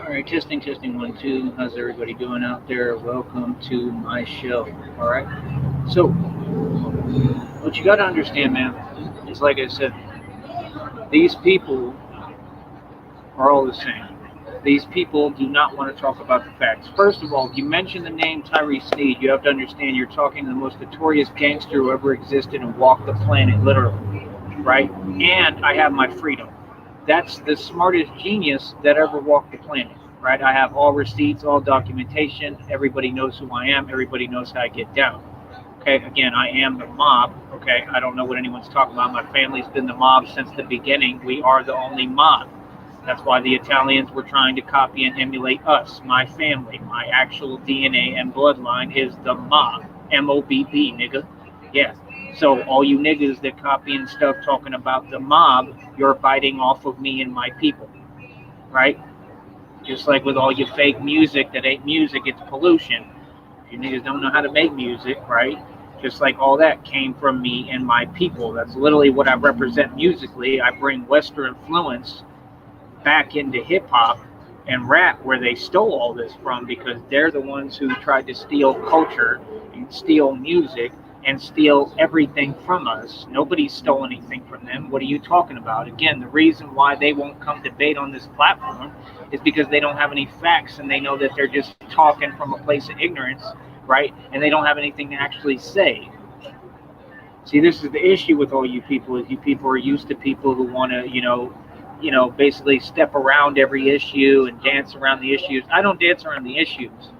All right, testing 1 2. How's everybody doing out there? Welcome to my show. All right. So, what you got to understand, man, is like I said, these people are all the same. These people do not want to talk about the facts. First of all, if you mention the name Tyree Sneed, you have to understand you're talking to the most notorious gangster who ever existed and walked the planet, literally, right? And I have my freedom. That's the smartest genius that ever walked the planet, right? I have all receipts, all documentation. Everybody knows who I am. Everybody knows how I get down. Okay, again, I am the mob. Okay, I don't know what anyone's talking about. My family's been the mob since the beginning. We are the only mob. That's why the Italians were trying to copy and emulate us, my family. My actual DNA and bloodline is the mob. MOBB, nigga. Yeah. So all you niggas that copy and stuff talking about the mob, you're biting off of me and my people, right? Just like with all your fake music that ain't music, it's pollution. You niggas don't know how to make music, right? Just like all that came from me and my people. That's literally what I represent musically. I bring Western influence back into hip hop and rap where they stole all this from, because they're the ones who tried to steal culture and steal music and steal everything from us. Nobody stole anything from them. What are you talking about? Again, the reason why they won't come debate on this platform is because they don't have any facts, and they know that they're just talking from a place of ignorance, right? And they don't have anything to actually say. See, this is the issue with all you people, is you people are used to people who want to, basically step around every issue and dance around the issues. I don't dance around the issues,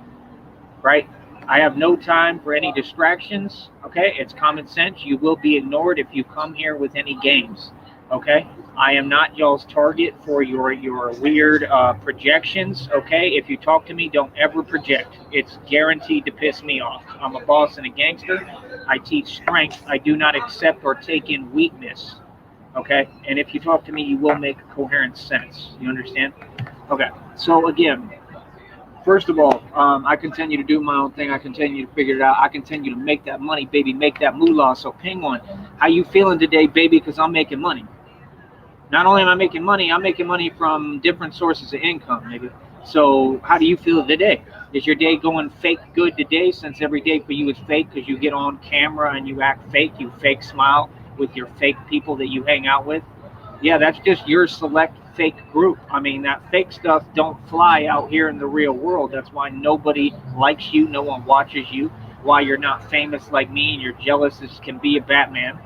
right? I have no time for any distractions, okay? It's common sense. You will be ignored if you come here with any games, okay? I am not y'all's target for your weird projections, okay? If you talk to me, don't ever project. It's guaranteed to piss me off. I'm a boss and a gangster. I teach strength. I do not accept or take in weakness, okay? And if you talk to me, you will make coherent sense. You understand? Okay, so again, first of all, I continue to do my own thing. I continue to figure it out. I continue to make that money, baby, make that moolah. So Penguin, how you feeling today, baby? Because I'm making money. Not only am I making money, I'm making money from different sources of income, nigga. So how do you feel today? Is your day going fake good today, since every day for you is fake because you get on camera and you act fake, you fake smile with your fake people that you hang out with? Yeah, that's just your select fake group. I mean, that fake stuff don't fly out here in the real world. That's why nobody likes you, no one watches you, why you're not famous like me, and you're jealous as can be a Batman.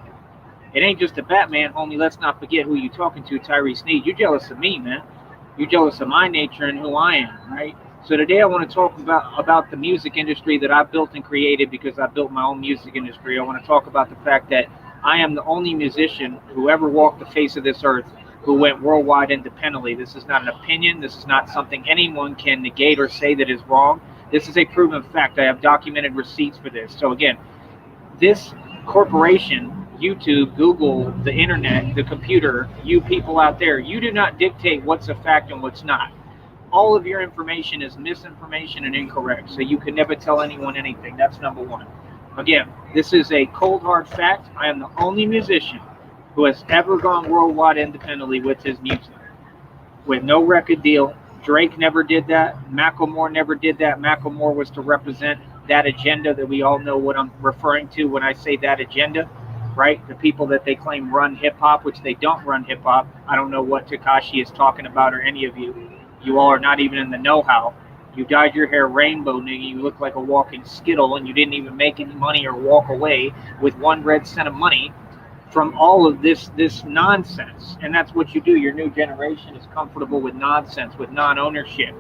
It ain't just a Batman, homie. Let's not forget who you talking to, Tyree Sneed. You're jealous of me, man. You're jealous of my nature and who I am, right? So today I want to talk about the music industry that I built and created, because I built my own music industry. I want to talk about the fact that I am the only musician who ever walked the face of this earth who went worldwide independently. This is not an opinion. This is not something anyone can negate or say that is wrong. This is a proven fact. I have documented receipts for this. So again, this corporation, YouTube, Google, the internet, the computer, you people out there, you do not dictate what's a fact and what's not. All of your information is misinformation and incorrect. So you can never tell anyone anything. That's number one. Again, this is a cold hard fact. I am the only musician who has ever gone worldwide independently with his music, with no record deal. Drake never did that. Macklemore never did that. Macklemore was to represent that agenda that we all know what I'm referring to when I say that agenda, right? The people that they claim run hip hop, which they don't run hip hop. I don't know what Tekashi is talking about, or any of you. You all are not even in the know-how. You dyed your hair rainbow, nigga. You look like a walking Skittle, and you didn't even make any money or walk away with 1 red cent of money from all of this nonsense. And that's what you do. Your new generation is comfortable with nonsense, with non-ownership.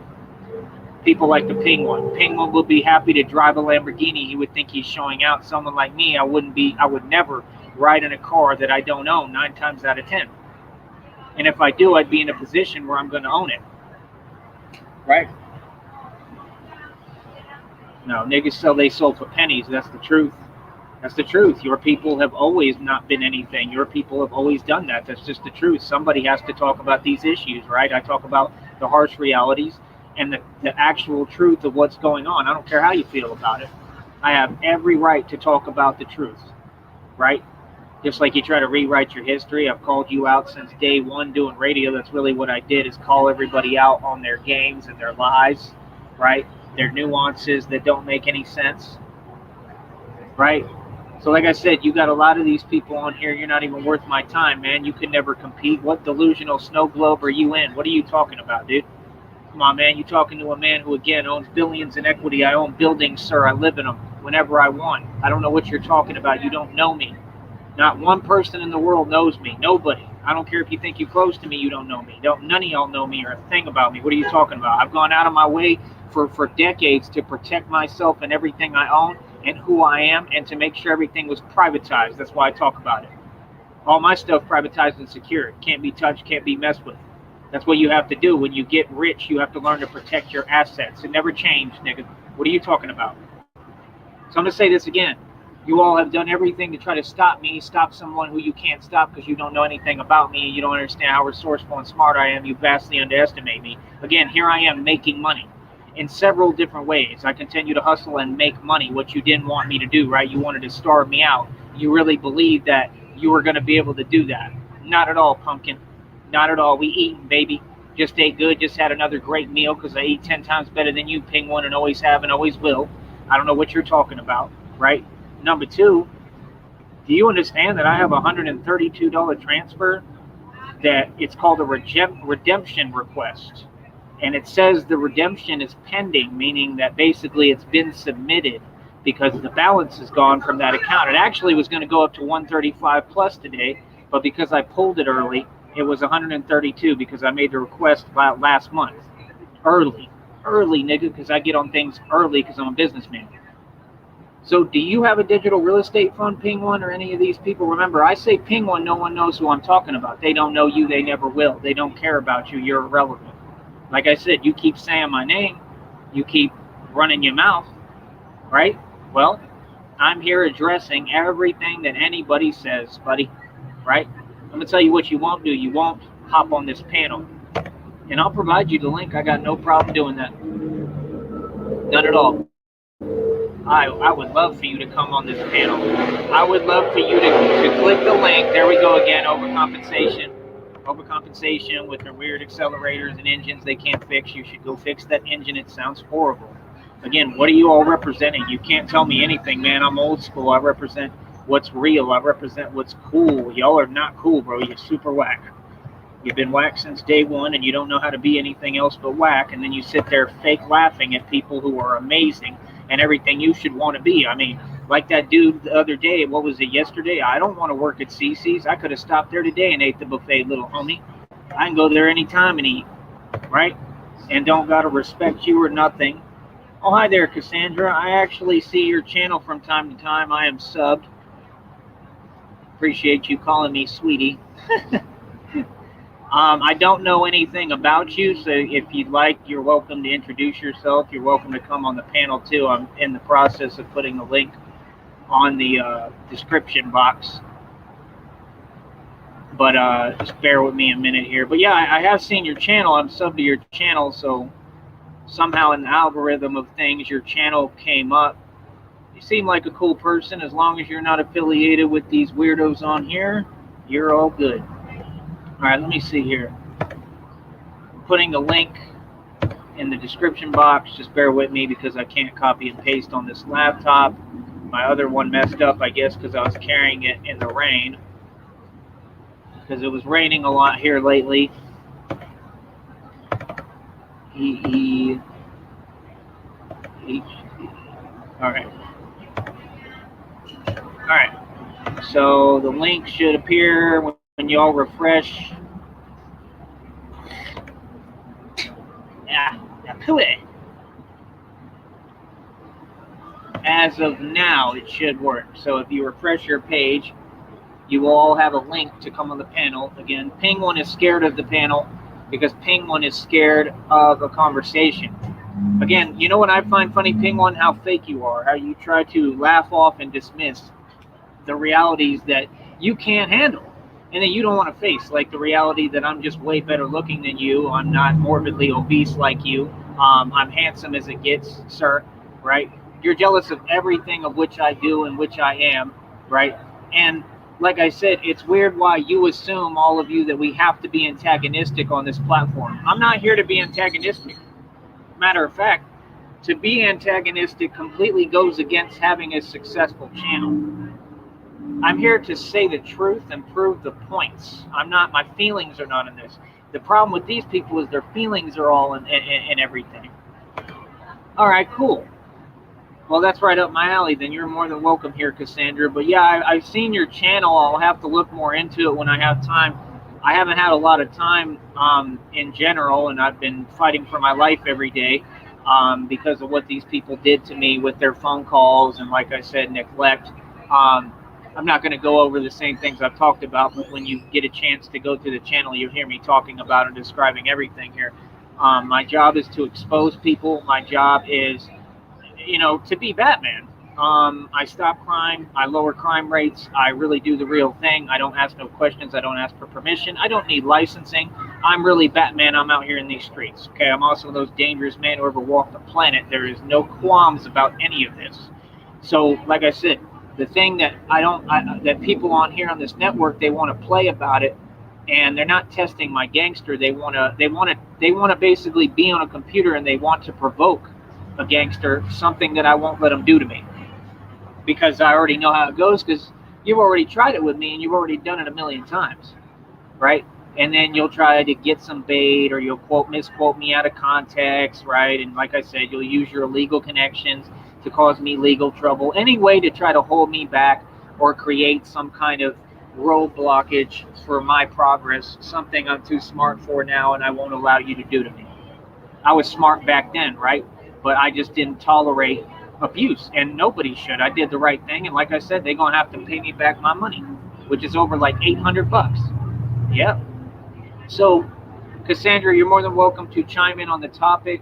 People like the Penguin. Penguin would be happy to drive a Lamborghini. He would think he's showing out. Someone like me, I would never ride in a car that I don't own 9 times out of 10. And if I do, I'd be in a position where I'm going to own it. Right? No, niggas sell they sold for pennies. That's the truth. That's the truth. Your people have always not been anything. Your people have always done that. That's just the truth. Somebody has to talk about these issues, right? I talk about the harsh realities and the actual truth of what's going on. I don't care how you feel about it. I have every right to talk about the truth, right? Just like you try to rewrite your history. I've called you out since day one doing radio. That's really what I did, is call everybody out on their games and their lies, right? Their nuances that don't make any sense, right? So like I said, you got a lot of these people on here. You're not even worth my time, man. You can never compete. What delusional snow globe are you in? What are you talking about, dude? Come on, man. You talking to a man who, again, owns billions in equity. I own buildings, sir. I live in them whenever I want. I don't know what you're talking about. You don't know me. Not one person in the world knows me. Nobody. I don't care if you think you're close to me, you don't know me. None of y'all know me or a thing about me. What are you talking about? I've gone out of my way for decades to protect myself and everything I own and who I am, and to make sure everything was privatized. That's why I talk about it. All my stuff privatized and secured. Can't be touched, can't be messed with. That's what you have to do. When you get rich, you have to learn to protect your assets. It never changed, nigga. What are you talking about? So I'm going to say this again. You all have done everything to try to stop me, stop someone who you can't stop because you don't know anything about me and you don't understand how resourceful and smart I am. You vastly underestimate me. Again, here I am making money in several different ways. I continue to hustle and make money, what you didn't want me to do, right? You wanted to starve me out. You really believed that you were going to be able to do that. Not at all, pumpkin. Not at all. We eating, baby. Just ate good. Just had another great meal because I eat 10 times better than you, Penguin, and always have and always will. I don't know what you're talking about, right? Number two, do you understand that I have a $132 transfer that it's called a redemption request? And it says the redemption is pending, meaning that basically it's been submitted because the balance is gone from that account. It actually was going to go up to 135 plus today, but because I pulled it early, it was 132 because I made the request about last month. Early, nigga, because I get on things early because I'm a businessman. So do you have a digital real estate fund, Penguin, or any of these people? Remember, I say Penguin, no one knows who I'm talking about. They don't know you. They never will. They don't care about you. You're irrelevant. Like I said, you keep saying my name. You keep running your mouth, right? Well, I'm here addressing everything that anybody says, buddy, right? I'm going to tell you what you won't do. You won't hop on this panel. And I'll provide you the link. I got no problem doing that. None at all. I would love for you to come on this panel. I would love for you to click the link. There we go again, overcompensation. Overcompensation with the weird accelerators and engines they can't fix. You should go fix that engine. It sounds horrible. Again, what are you all representing? You can't tell me anything, man. I'm old school. I represent what's real. I represent what's cool. Y'all are not cool, bro. You're super whack. You've been whack since day one, and you don't know how to be anything else but whack, and then you sit there fake laughing at people who are amazing and everything you should want to be. I mean, like that dude the other day, what was it, yesterday? I don't want to work at CC's. I could have stopped there today and ate the buffet, little homie. I can go there anytime and eat, right? And don't got to respect you or nothing. Oh, hi there, Cassandra. I actually see your channel from time to time. I am subbed. Appreciate you calling me sweetie. I don't know anything about you, so if you'd like, you're welcome to introduce yourself. You're welcome to come on the panel, too. I'm in the process of putting the link on the description box. But just bear with me a minute here. But yeah, I have seen your channel. I'm subbed to your channel, so somehow in the algorithm of things, your channel came up. You seem like a cool person. As long as you're not affiliated with these weirdos on here, you're all good. All right, let me see here. I'm putting the link in the description box. Just bear with me because I can't copy and paste on this laptop. My other one messed up, I guess, because I was carrying it in the rain. Because it was raining a lot here lately. All right. All right. So the link should appear when you all refresh. As of now, it should work. So if you refresh your page, you will all have a link to come on the panel. Again, Penguin is scared of the panel because Penguin is scared of a conversation. Again, you know what I find funny, Penguin? How fake you are. How you try to laugh off and dismiss the realities that you can't handle and that you don't want to face, like the reality that I'm just way better looking than you. I'm not morbidly obese like you. I'm handsome as it gets, sir, right? You're jealous of everything of which I do and which I am, right? And like I said, it's weird why you assume, all of you, that we have to be antagonistic on this platform. I'm not here to be antagonistic. Matter of fact, to be antagonistic completely goes against having a successful channel. I'm here to say the truth and prove the points. My feelings are not in this. The problem with these people is their feelings are all in everything. All right, cool. Well, that's right up my alley. Then you're more than welcome here, Cassandra. But yeah, I've seen your channel. I'll have to look more into it when I have time. I haven't had a lot of time in general, and I've been fighting for my life every day because of what these people did to me with their phone calls and, like I said, neglect. I'm not going to go over the same things I've talked about, but when you get a chance to go to the channel, you'll hear me talking about and describing everything here. My job is to expose people. My job is, to be Batman. I stop crime. I lower crime rates. I really do the real thing. I don't ask no questions. I don't ask for permission. I don't need licensing. I'm really Batman. I'm out here in these streets. Okay, I'm also the most dangerous man who ever walked the planet. There is no qualms about any of this. So, like I said, the thing that that people on here on this network, they want to play about it, and they're not testing my gangster. They want to basically be on a computer, and they want to provoke a gangster, something that I won't let them do to me, because I already know how it goes, because you've already tried it with me and you've already done it a million times, right? And then you'll try to get some bait, or you'll misquote me out of context, right? And like I said, you'll use your illegal connections to cause me legal trouble, any way to try to hold me back or create some kind of road blockage for my progress, something I'm too smart for now and I won't allow you to do to me. I was smart back then, right? But I just didn't tolerate abuse, and nobody should. I did the right thing, and like I said, they're gonna have to pay me back my money, which is over like $800. Yep. So, Cassandra, you're more than welcome to chime in on the topic.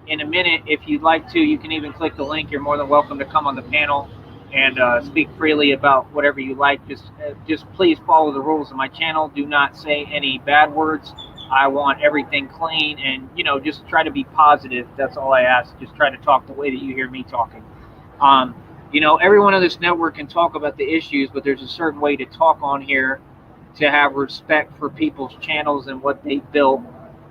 In a minute, if you'd like to, you can even click the link. You're more than welcome to come on the panel and speak freely about whatever you like. Just please follow the rules of my channel. Do not say any bad words. I want everything clean, and just try to be positive. That's all I ask. Just try to talk the way that you hear me talking. Everyone on this network can talk about the issues, but there's a certain way to talk on here to have respect for people's channels and what they built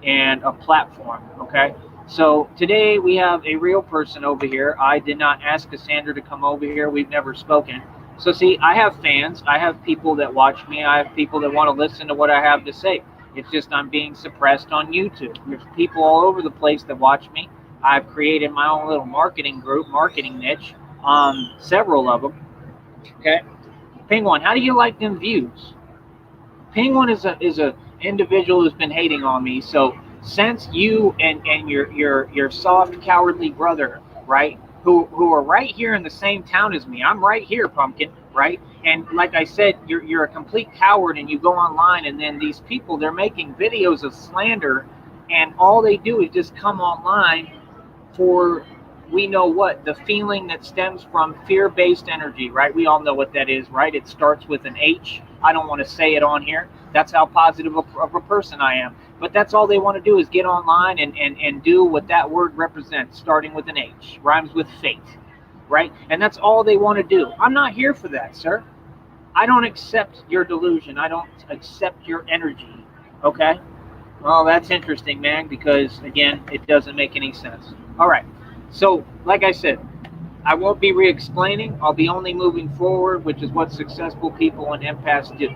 and a platform. Okay. So today we have a real person over here. I did not ask Cassandra to come over here. We've never spoken. So see, I have fans. I have people that watch me. I have people that want to listen to what I have to say. It's just I'm being suppressed on YouTube. There's people all over the place that watch me. I've created my own little marketing group, marketing niche, several of them. Okay, Penguin, how do you like them views? Penguin is a individual who's been hating on me. So since you and your soft, cowardly brother, right, who are right here in the same town as me. I'm right here, Pumpkin, right? And like I said, you're a complete coward, and you go online, and then these people, they're making videos of slander, and all they do is just come online for, we know what, the feeling that stems from fear-based energy, right? We all know what that is, right? It starts with an H. I don't want to say it on here. That's how positive of a person I am. But that's all they want to do is get online and do what that word represents, starting with an H. Rhymes with fate, right? And that's all they want to do. I'm not here for that, sir. I don't accept your delusion. I don't accept your energy, okay? Well, that's interesting, man, because, again, it doesn't make any sense. All right. So, like I said, I won't be re-explaining. I'll be only moving forward, which is what successful people and empaths do,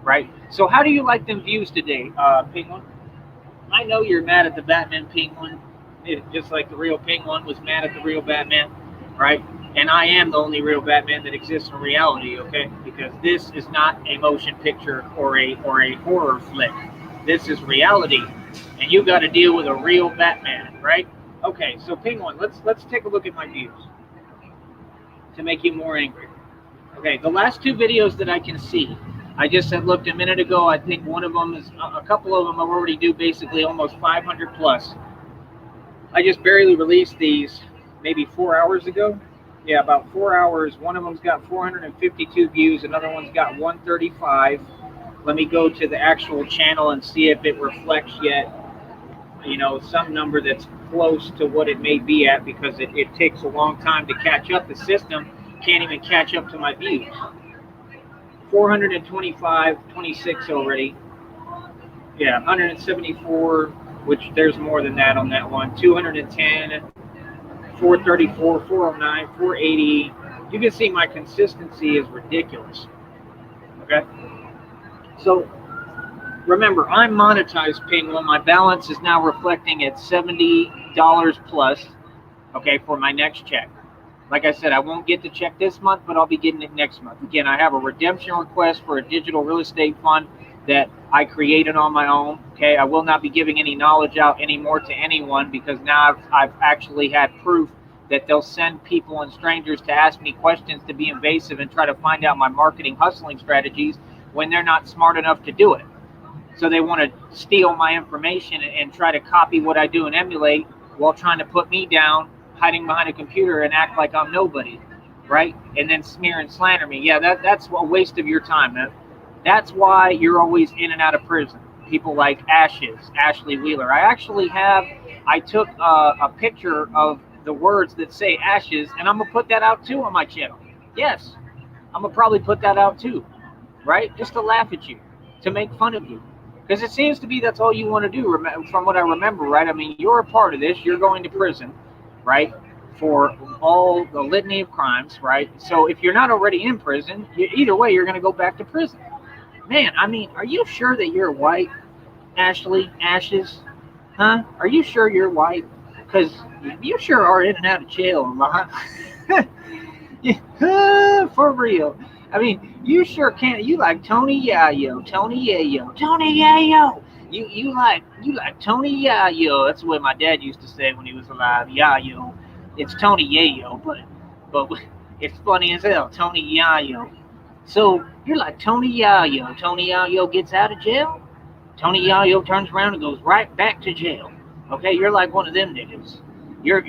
right? So how do you like them views today, Penguin? I know you're mad at the Batman Penguin, just like the real Penguin was mad at the real Batman, right? And I am the only real Batman that exists in reality, okay? Because this is not a motion picture or a horror flick. This is reality, and you got to deal with a real Batman, right? Okay, so Penguin, let's take a look at my views to make you more angry. Okay, the last two videos that I can see, I just had looked a minute ago. I think one of them is, a couple of them have already do basically almost 500 plus. I just barely released these maybe 4 hours ago. Yeah, about 4 hours. One of them's got 452 views. Another one's got 135. Let me go to the actual channel and see if it reflects yet, some number that's close to what it may be at, because it takes a long time to catch up. The system can't even catch up to my views. 425, 26 already. Yeah, 174, which there's more than that on that one. 210, 434, 409, 480. You can see my consistency is ridiculous. Okay? So remember, I'm monetized ping when my balance is now reflecting at $70 plus, okay, for my next check. Like I said, I won't get the check this month, but I'll be getting it next month. Again, I have a redemption request for a digital real estate fund that I created on my own. Okay, I will not be giving any knowledge out anymore to anyone because now I've actually had proof that they'll send people and strangers to ask me questions to be invasive and try to find out my marketing hustling strategies when they're not smart enough to do it. So they want to steal my information and try to copy what I do and emulate while trying to put me down, hiding behind a computer and act like I'm nobody, right? And then smear and slander me. Yeah, that's a waste of your time, man. That's why you're always in and out of prison. People like Ashley Wheeler. I took a picture of the words that say ashes, and I'm going to put that out too on my channel. Yes, I'm going to probably put that out too, right? Just to laugh at you, to make fun of you. Because it seems to be that's all you want to do, from what I remember, right? I mean, you're a part of this. You're going to prison, right, for all the litany of crimes, right? So if you're not already in prison, either way, you're going to go back to prison. Man, I mean, are you sure that you're white, Ashes? Huh? Are you sure you're white? Because you sure are in and out of jail a lot. For real. I mean, you sure can't. You like Tony Yayo, Tony Yayo, Tony Yayo. You like Tony Yayo. That's what my dad used to say when he was alive. Yayo. It's Tony Yayo, but it's funny as hell. Tony Yayo. So you're like Tony Yayo. Tony Yayo gets out of jail. Tony Yayo turns around and goes right back to jail. Okay, you're like one of them niggas. You're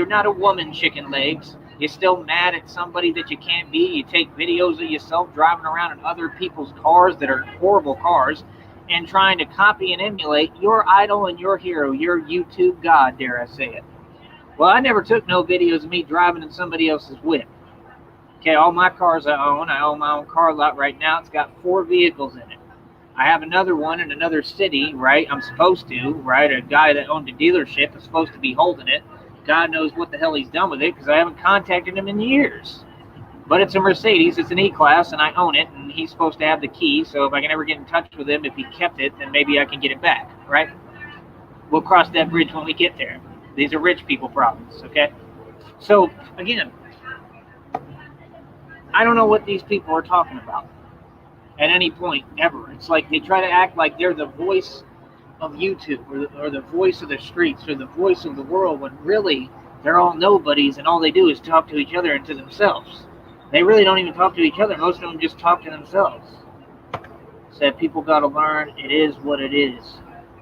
not a woman, chicken legs. You're still mad at somebody that you can't be. You take videos of yourself driving around in other people's cars that are horrible cars and trying to copy and emulate your idol and your hero, your YouTube god, dare I say it. Well, I never took no videos of me driving in somebody else's whip. Okay, all my cars I own my own car lot right now. It's got 4 vehicles in it. I have another one in another city, right? I'm supposed to, right? A guy that owned a dealership is supposed to be holding it. God knows what the hell he's done with it because I haven't contacted him in years. But it's a Mercedes, it's an E-Class, and I own it, and he's supposed to have the key, so if I can ever get in touch with him, if he kept it, then maybe I can get it back, right? We'll cross that bridge when we get there. These are rich people problems, okay? So, again, I don't know what these people are talking about at any point ever. It's like they try to act like they're the voice of YouTube or the voice of the streets or the voice of the world when really they're all nobodies and all they do is talk to each other and to themselves. They really don't even talk to each other. Most of them just talk to themselves. Said people got to learn it is what it is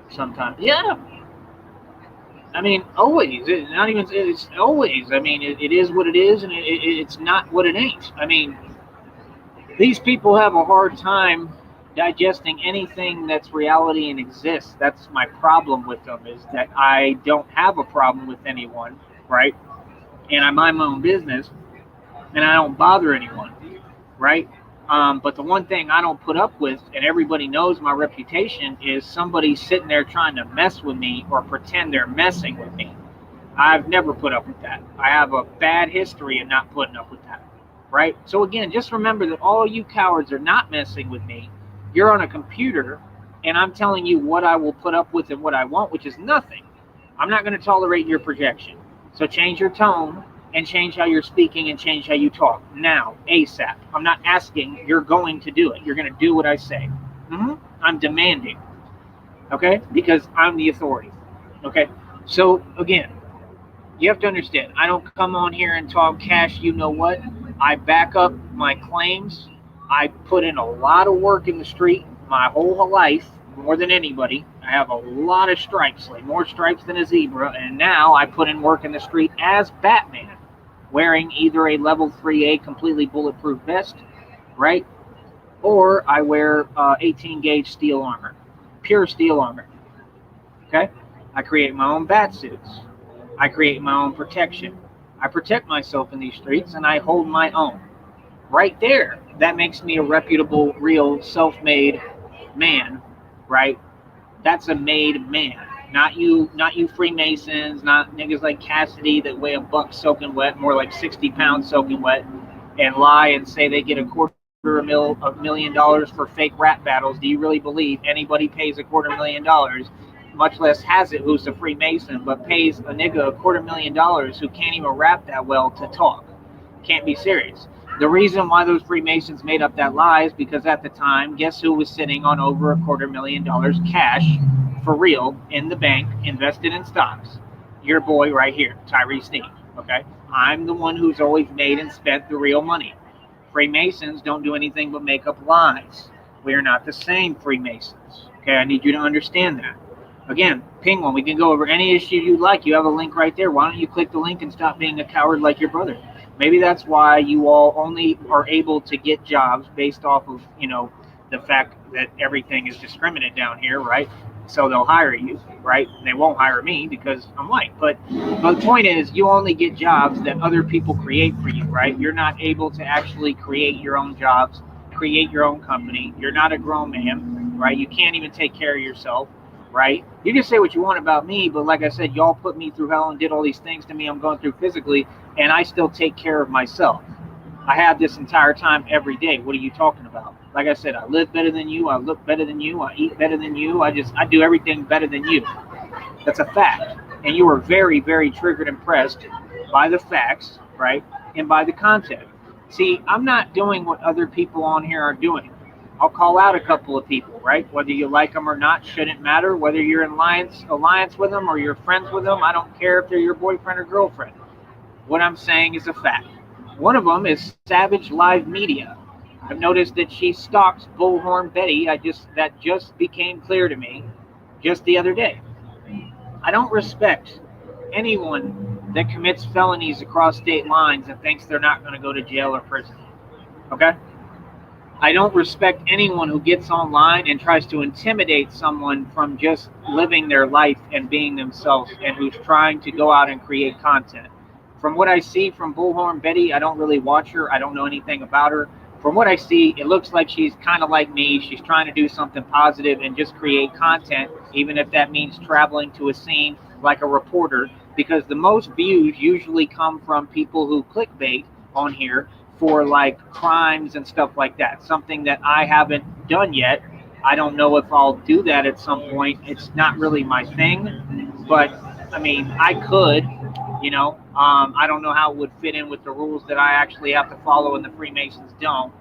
sometimes. Yeah. I mean, always. It's always. I mean, it is what it is and it's not what it ain't. I mean, these people have a hard time digesting anything that's reality and exists. That's my problem with them, is that I don't have a problem with anyone, right? And I mind my own business, and I don't bother anyone, right? But the one thing I don't put up with, and everybody knows my reputation, is somebody sitting there trying to mess with me or pretend they're messing with me. I've never put up with that. I have a bad history of not putting up with that. Right? So again, just remember that all you cowards are not messing with me. You're on a computer, and I'm telling you what I will put up with and what I want, which is nothing. I'm not going to tolerate your projection. So change your tone and change how you're speaking and change how you talk. Now, ASAP. I'm not asking. You're going to do it. You're going to do what I say. I'm demanding. Okay? Because I'm the authority. Okay? So again, you have to understand, I don't come on here and talk cash, you know what. I back up my claims. I put in a lot of work in the street my whole life, more than anybody. I have a lot of stripes, like more stripes than a zebra, and now I put in work in the street as Batman, wearing either a level 3A completely bulletproof vest, right? Or I wear 18 gauge steel armor, pure steel armor, okay? I create my own bat suits. I create my own protection. I protect myself in these streets, and I hold my own. Right there, that makes me a reputable, real, self-made man, right? That's a made man. Not you Freemasons, not niggas like Cassidy that weigh a buck soaking wet, more like 60 pounds soaking wet, and lie and say they get $250,000 for fake rap battles. Do you really believe anybody pays $250,000, much less has it, who's a Freemason, but pays a nigga $250,000 who can't even rap that well to talk? Can't be serious. The reason why those Freemasons made up that lie is because at the time, guess who was sitting on over $250,000 cash for real in the bank, invested in stocks? Your boy right here, Tyree Sneed. Okay, I'm the one who's always made and spent the real money. Freemasons don't do anything but make up lies. We are not the same Freemasons. Okay, I need you to understand that. Again, ping one. We can go over any issue you like. You have a link right there. Why don't you click the link and stop being a coward like your brother? Maybe that's why you all only are able to get jobs based off of, the fact that everything is discriminated down here, right? So they'll hire you, right? They won't hire me because I'm white. But the point is, you only get jobs that other people create for you, right? You're not able to actually create your own jobs, create your own company. You're not a grown man, right? You can't even take care of yourself, right? You can say what you want about me, but like I said, y'all put me through hell and did all these things to me I'm going through physically, and I still take care of myself. I have this entire time every day. What are you talking about? Like I said, I live better than you. I look better than you. I eat better than you. I do everything better than you. That's a fact. And you were very, very triggered and pressed by the facts, right? And by the content. See, I'm not doing what other people on here are doing. I'll call out a couple of people, right? Whether you like them or not shouldn't matter. Whether you're in alliance with them or you're friends with them, I don't care if they're your boyfriend or girlfriend. What I'm saying is a fact. One of them is Savage Live Media. I've noticed that she stalks Bullhorn Betty. That just became clear to me just the other day. I don't respect anyone that commits felonies across state lines and thinks they're not going to go to jail or prison. Okay? I don't respect anyone who gets online and tries to intimidate someone from just living their life and being themselves and who's trying to go out and create content. From what I see from Bullhorn Betty, I don't really watch her. I don't know anything about her. From what I see, it looks like she's kind of like me. She's trying to do something positive and just create content, even if that means traveling to a scene like a reporter, because the most views usually come from people who clickbait on here for like crimes and stuff like that. Something that I haven't done yet. I don't know if I'll do that at some point. It's not really my thing, but I mean, I could. I don't know how it would fit in with the rules that I actually have to follow and the Freemasons don't.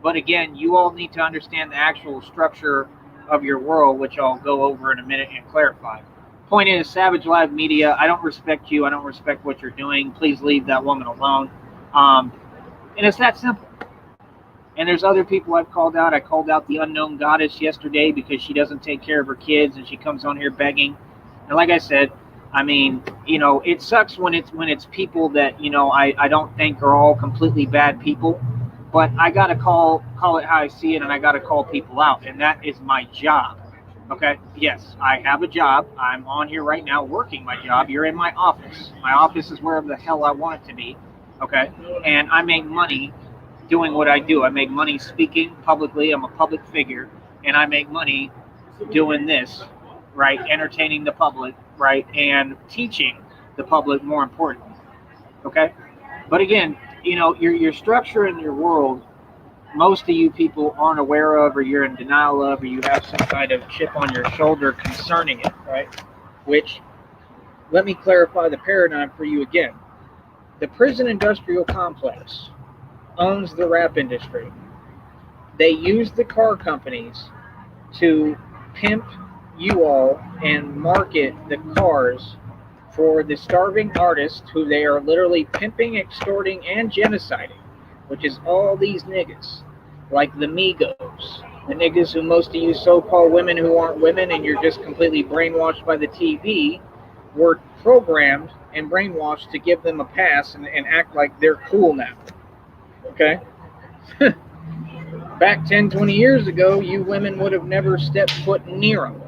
But again, you all need to understand the actual structure of your world, which I'll go over in a minute and clarify. Point is, Savage Live Media, I don't respect you. I don't respect what you're doing. Please leave that woman alone. And it's that simple. And there's other people I've called out. I called out the unknown goddess yesterday because she doesn't take care of her kids and she comes on here begging. And like I said, I mean, it sucks when it's people that, I don't think are all completely bad people, but I got to call it how I see it, and I got to call people out, and that is my job. Okay? Yes, I have a job. I'm on here right now working my job. You're in my office. My office is wherever the hell I want it to be. Okay? And I make money doing what I do. I make money speaking publicly. I'm a public figure, and I make money doing this, right? Entertaining the public, right? And teaching the public, more importantly. Okay? But again, your structure in your world, most of you people aren't aware of, or you're in denial of, or you have some kind of chip on your shoulder concerning it, right? Which, let me clarify the paradigm for you again. The prison industrial complex owns the rap industry. They use the car companies to pimp you all and market the cars for the starving artists who they are literally pimping, extorting, and genociding, which is all these niggas, like the Migos, the niggas who most of you so-called women who aren't women and you're just completely brainwashed by the TV, were programmed and brainwashed to give them a pass and act like they're cool now. Okay? Back 10, 20 years ago, you women would have never stepped foot near them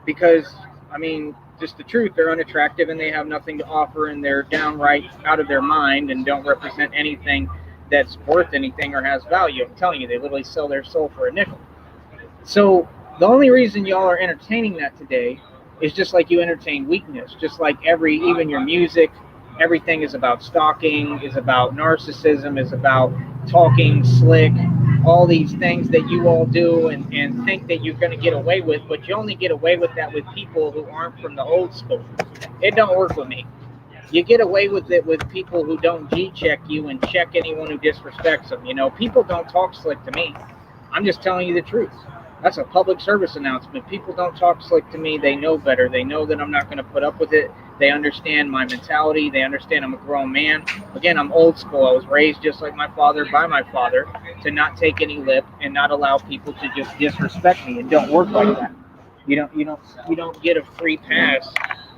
because, I mean, just the truth, they're unattractive and they have nothing to offer and they're downright out of their mind and don't represent anything that's worth anything or has value. I'm telling you, they literally sell their soul for a nickel. So the only reason y'all are entertaining that today is just like you entertain weakness, just like even your music, everything is about stalking, is about narcissism, is about talking slick, all these things that you all do and think that you're going to get away with, but you only get away with that with people who aren't from the old school. It don't work with me. You get away with it with people who don't G-check you and check anyone who disrespects them. People don't talk slick to me. I'm just telling you the truth. That's a public service announcement. People don't talk slick to me. They know better. They know that I'm not going to put up with it. They understand my mentality. They understand I'm a grown man. Again, I'm old school. I was raised just like my father by my father to not take any lip and not allow people to just disrespect me. It don't work like that. You don't get a free pass,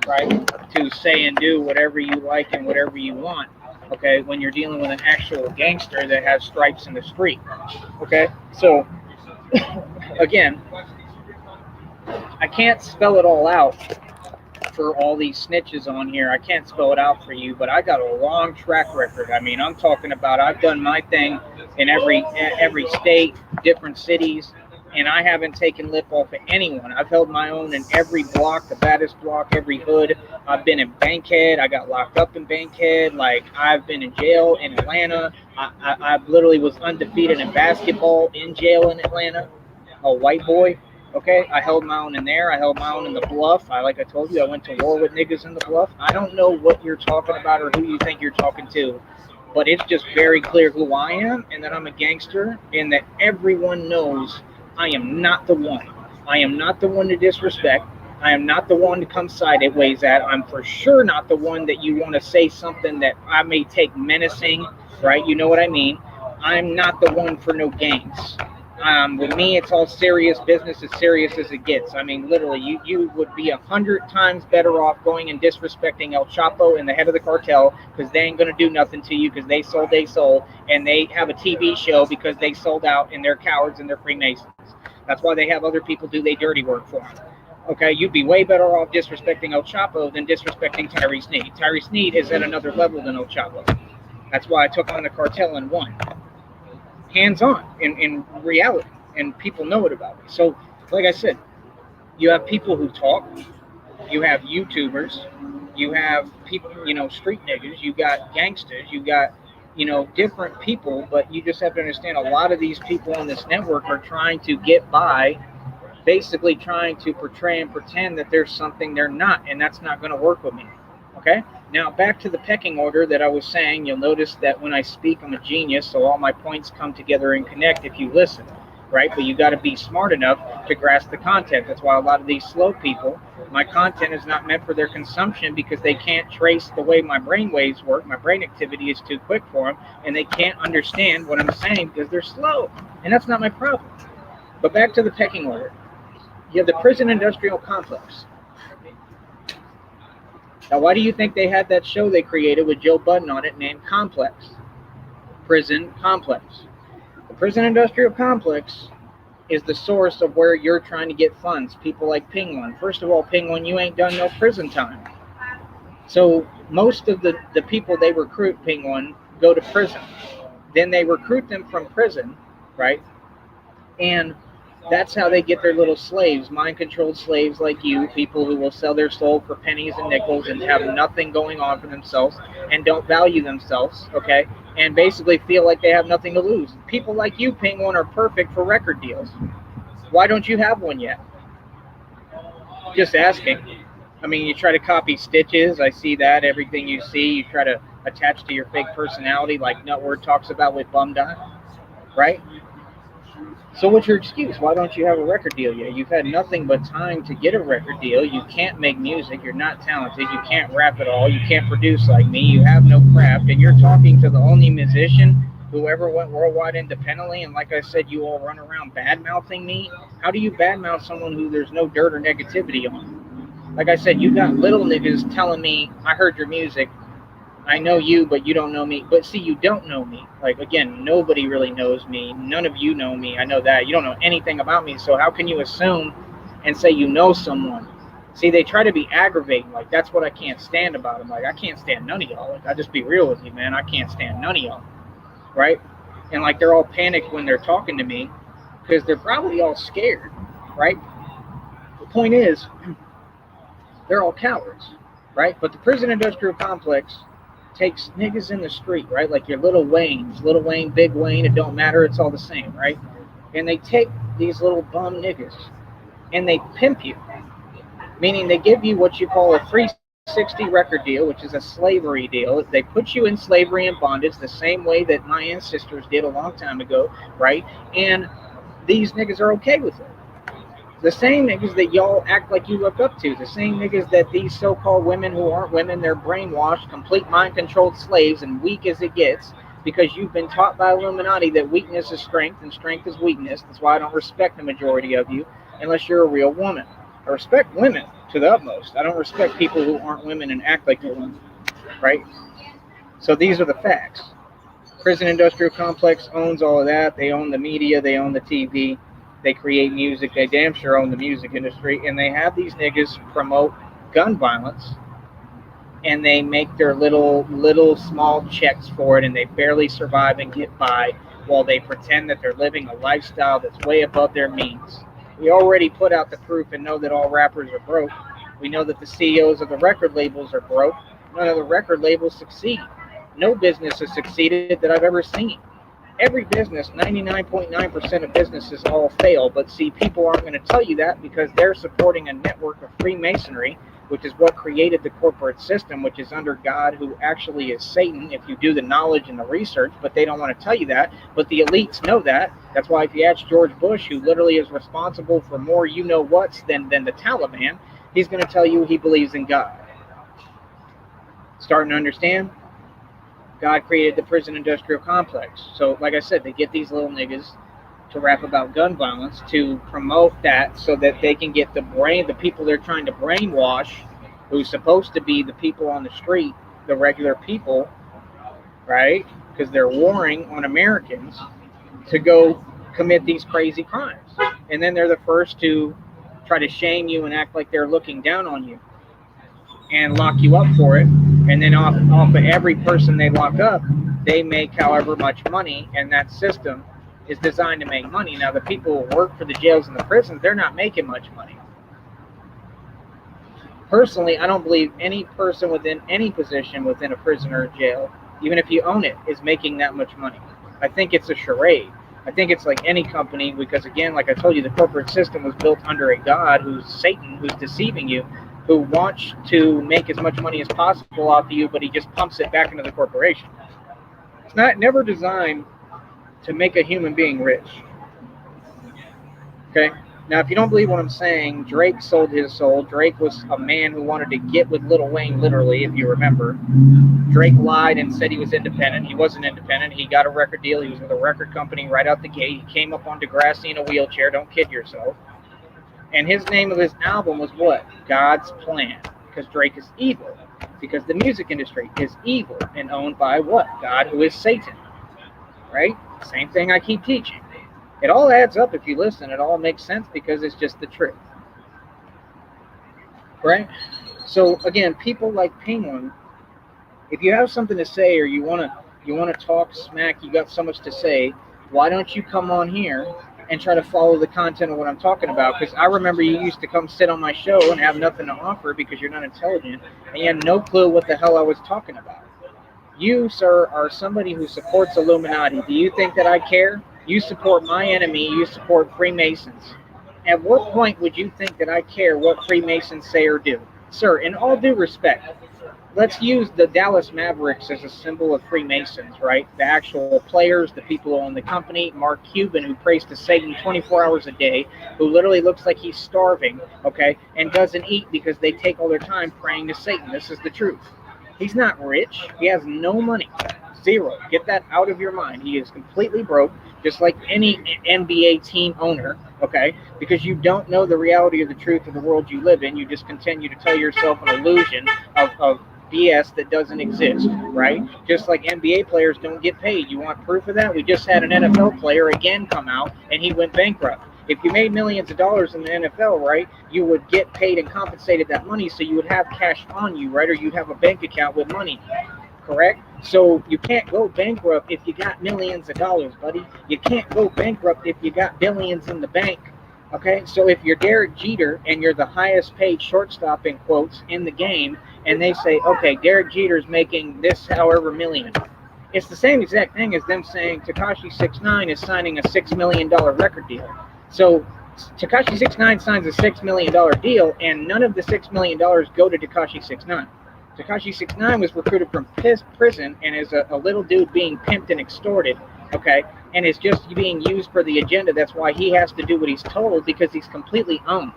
right, to say and do whatever you like and whatever you want. Okay, when you're dealing with an actual gangster that has stripes in the street. Okay, so again, I can't spell it all out for all these snitches on here. I can't spell it out for you, but I got a long track record. I mean, I'm talking about I've done my thing in every state, different cities, and I haven't taken lip off of anyone. I've held my own in every block, the baddest block, every hood. I've been in Bankhead. I got locked up in Bankhead. Like, I've been in jail in Atlanta. I literally was undefeated in basketball in jail in Atlanta. A white boy. Okay, I held my own in there. I held my own in the Bluff. Like I told you, I went to war with niggas in the Bluff. I don't know what you're talking about or who you think you're talking to, but it's just very clear who I am and that I'm a gangster and that everyone knows I am not the one. I am not the one to disrespect. I am not the one to come sideways at. I'm for sure not the one that you want to say something that I may take menacing, right? You know what I mean? I'm not the one for no games. With me, it's all serious business, as serious as it gets. I mean, literally, you would be 100 times better off going and disrespecting El Chapo and the head of the cartel because they ain't going to do nothing to you because they sold, and they have a TV show because they sold out and they're cowards and they're Freemasons. That's why they have other people do their dirty work for them. Okay, you'd be way better off disrespecting El Chapo than disrespecting Tyree Sneed. Tyree Sneed is at another level than El Chapo. That's why I took on the cartel and won. Hands-on in reality, and people know it about me. So, like I said, you have people who talk, you have YouTubers, you have people, street niggas, you got gangsters, you got, different people, but you just have to understand a lot of these people on this network are trying to get by, basically trying to portray and pretend that there's something they're not, and that's not going to work with me. Okay? Now, back to the pecking order that I was saying, you'll notice that when I speak, I'm a genius, so all my points come together and connect if you listen, right? But you got to be smart enough to grasp the content. That's why a lot of these slow people, my content is not meant for their consumption because they can't trace the way my brain waves work. My brain activity is too quick for them, and they can't understand what I'm saying because they're slow, and that's not my problem. But back to the pecking order. You have the prison industrial complex. Now, why do you think they had that show they created with Joe Budden on it named Complex? Prison Complex. The prison industrial complex is the source of where you're trying to get funds. People like Pingwan. First of all, Pingwan, you ain't done no prison time. So most of the people they recruit, Pingwan, go to prison. Then they recruit them from prison, right? And that's how they get their little slaves, mind-controlled slaves like you, people who will sell their soul for pennies and nickels and have nothing going on for themselves and don't value themselves, okay, and basically feel like they have nothing to lose. People like you, Penguin, are perfect for record deals. Why don't you have one yet? Just asking. I mean, you try to copy Stitches. I see that. Everything you see, you try to attach to your fake personality like Nutword talks about with Bum Dot, right? So what's your excuse? Why don't you have a record deal yet? You've had nothing but time to get a record deal. You can't make music. You're not talented. You can't rap at all. You can't produce like me. You have no craft. And you're talking to the only musician who ever went worldwide independently. And like I said, you all run around bad-mouthing me. How do you bad-mouth someone who there's no dirt or negativity on? Like I said, you got little niggas telling me, I heard your music. I know you, but you don't know me. But see, you don't know me. Like, again, nobody really knows me. None of you know me. I know that. You don't know anything about me. So how can you assume and say you know someone? See, they try to be aggravating. Like, that's what I can't stand about them. Like, I can't stand none of y'all. Like, I'll just be real with you, man. I can't stand none of y'all. right? And like they're all panicked when they're talking to me because they're probably all scared, right? The point is, they're all cowards, right? But the prison industrial complex takes niggas in the street, right? Like your Little Wayne, Big Wayne, it don't matter, it's all the same, right? And they take these little bum niggas and they pimp you, meaning they give you what you call a 360 record deal, which is a slavery deal. They put you in slavery and bondage the same way that my ancestors did a long time ago, right? And these niggas are okay with it. The same niggas that y'all act like you look up to, the same niggas that these so-called women who aren't women, they're brainwashed, complete mind-controlled slaves and weak as it gets because you've been taught by Illuminati that weakness is strength and strength is weakness. That's why I don't respect the majority of you unless you're a real woman. I respect women to the utmost. I don't respect people who aren't women and act like they're women, right? So these are the facts. Prison industrial complex owns all of that. They own the media. They own the TV. They create music. They damn sure own the music industry. And they have these niggas promote gun violence. And they make their little small checks for it. And they barely survive and get by while they pretend that they're living a lifestyle that's way above their means. We already put out the proof and know that all rappers are broke. We know that the CEOs of the record labels are broke. None of the record labels succeed. No business has succeeded that I've ever seen. Every business, 99.9% of businesses all fail, but see, people aren't going to tell you that because they're supporting a network of Freemasonry, which is what created the corporate system, which is under God, who actually is Satan, if you do the knowledge and the research, but they don't want to tell you that. But the elites know that. That's why if you ask George Bush, who literally is responsible for more you-know-whats than the Taliban, he's going to tell you he believes in God. Starting to understand? God created the prison industrial complex. So, like I said, they get these little niggas to rap about gun violence to promote that so that they can get the people they're trying to brainwash, who's supposed to be the people on the street, the regular people, right? Because they're warring on Americans to go commit these crazy crimes. And then they're the first to try to shame you and act like they're looking down on you and lock you up for it. And then off of every person they lock up, they make however much money, and that system is designed to make money. Now, the people who work for the jails and the prisons, they're not making much money. Personally, I don't believe any person within any position within a prison or a jail, even if you own it, is making that much money. I think it's a charade. I think it's like any company because, again, like I told you, the corporate system was built under a God who's Satan, who's deceiving you, who wants to make as much money as possible off of you, but he just pumps it back into the corporation. It's never designed to make a human being rich. Okay? Now, if you don't believe what I'm saying, Drake sold his soul. Drake was a man who wanted to get with Lil Wayne, literally, if you remember. Drake lied and said he was independent. He wasn't independent. He got a record deal. He was with a record company right out the gate. He came up on Degrassi in a wheelchair. Don't kid yourself. And his name of his album was what? God's Plan. Because Drake is evil. Because the music industry is evil and owned by what? God, who is Satan. Right? Same thing I keep teaching. It all adds up if you listen. It all makes sense because it's just the truth. Right? So again, people like Penguin, if you have something to say or you want to talk smack, you got so much to say, why don't you come on here and try to follow the content of what I'm talking about? Because I remember you used to come sit on my show and have nothing to offer because you're not intelligent and you had no clue what the hell I was talking about. You, sir, are somebody who supports Illuminati. Do you think that I care? You support my enemy. You support Freemasons. At what point would you think that I care what Freemasons say or do? Sir, in all due respect, let's use the Dallas Mavericks as a symbol of Freemasons, right? The actual players, the people who own the company, Mark Cuban, who prays to Satan 24 hours a day, who literally looks like he's starving, okay, and doesn't eat because they take all their time praying to Satan. This is the truth. He's not rich. He has no money. Zero. Get that out of your mind. He is completely broke, just like any NBA team owner, okay? Because you don't know the reality of the truth of the world you live in. You just continue to tell yourself an illusion of BS that doesn't exist, right? Just like NBA players don't get paid. You want proof of that? We just had an NFL player again come out, and he went bankrupt. If you made millions of dollars in the NFL, right, you would get paid and compensated that money, so you would have cash on you, right, or you'd have a bank account with money. correct? So you can't go bankrupt if you got millions of dollars, buddy. You can't go bankrupt if you got billions in the bank. Okay, so if you're Derek Jeter and you're the highest paid shortstop in quotes in the game, and they say, okay, Derek Jeter's making this however million, it's the same exact thing as them saying Tekashi 6ix9ine is signing a $6 million record deal. So Tekashi 6ix9ine signs a $6 million deal, and none of the $6 million go to Tekashi 6ix9ine. Tekashi 6ix9ine was recruited from prison and is a little dude being pimped and extorted, okay, and is just being used for the agenda. That's why he has to do what he's told, because he's completely owned.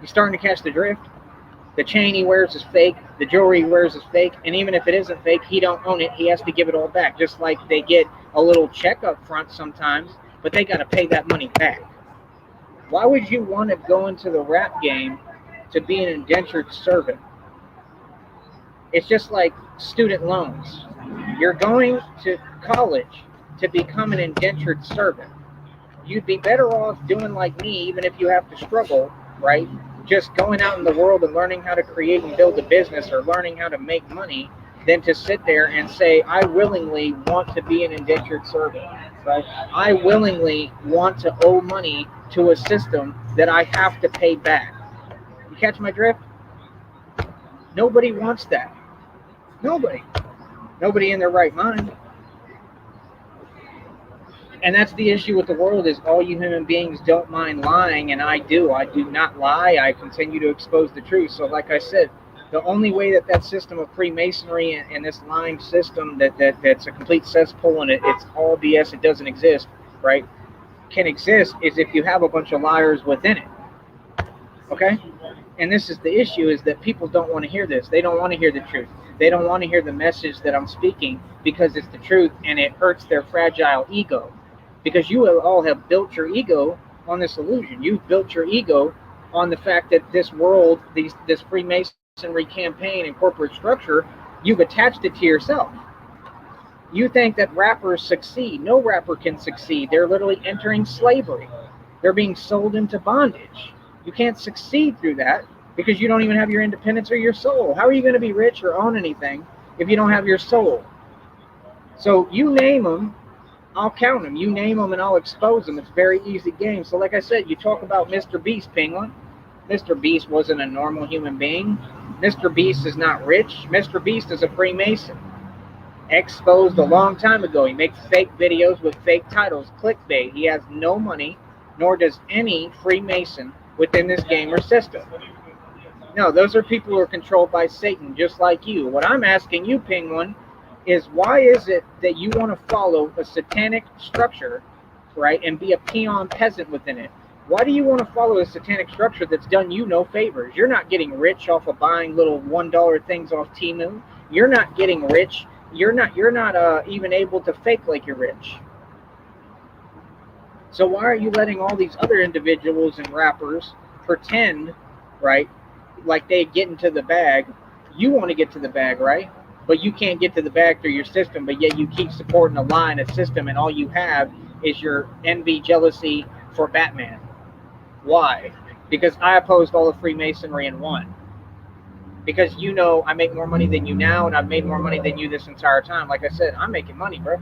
You starting to catch the drift? The chain he wears is fake. The jewelry he wears is fake. And even if it isn't fake, he don't own it. He has to give it all back. Just like they get a little check up front sometimes, but they got to pay that money back. Why would you want to go into the rap game to be an indentured servant? It's just like student loans. You're going to college to become an indentured servant. You'd be better off doing like me, even if you have to struggle, right? Just going out in the world and learning how to create and build a business, or learning how to make money, than to sit there and say, I willingly want to be an indentured servant, right? I willingly want to owe money to a system that I have to pay back. You catch my drift? Nobody wants that. Nobody. Nobody in their right mind. And that's the issue with the world, is all you human beings don't mind lying, and I do. I do not lie. I continue to expose the truth. So like I said, the only way that system of Freemasonry and this lying system that's a complete cesspool and it's all BS, it doesn't exist, right, can exist is if you have a bunch of liars within it. Okay? And this is the issue, is that people don't want to hear this. They don't want to hear the truth. They don't want to hear the message that I'm speaking, because it's the truth and it hurts their fragile ego. Because you all have built your ego on this illusion. You've built your ego on the fact that this world, this Freemasonry campaign and corporate structure, you've attached it to yourself. You think that rappers succeed. No rapper can succeed. They're literally entering slavery. They're being sold into bondage. You can't succeed through that because you don't even have your independence or your soul. How are you going to be rich or own anything if you don't have your soul? So you name them, I'll count them. You name them and I'll expose them. It's a very easy game. So like I said, you talk about Mr. Beast, Penguin. Mr. Beast wasn't a normal human being. Mr. Beast is not rich. Mr. Beast is a Freemason. Exposed a long time ago. He makes fake videos with fake titles, clickbait. He has no money, nor does any Freemason within this game or system. No, those are people who are controlled by Satan, just like you. What I'm asking you, Penguin, is why is it that you want to follow a satanic structure, right, and be a peon peasant within it? Why do you want to follow a satanic structure that's done you no favors? You're not getting rich off of buying little $1 things off Temu. You're not getting rich. You're not even able to fake like you're rich. So why are you letting all these other individuals and rappers pretend, right, like they get into the bag? You want to get to the bag, right? But you can't get to the bag through your system, but yet you keep supporting a lie and a system, and all you have is your envy, jealousy for Batman. Why? Because I opposed all of Freemasonry and won. Because you know I make more money than you now, and I've made more money than you this entire time. Like I said, I'm making money, bro.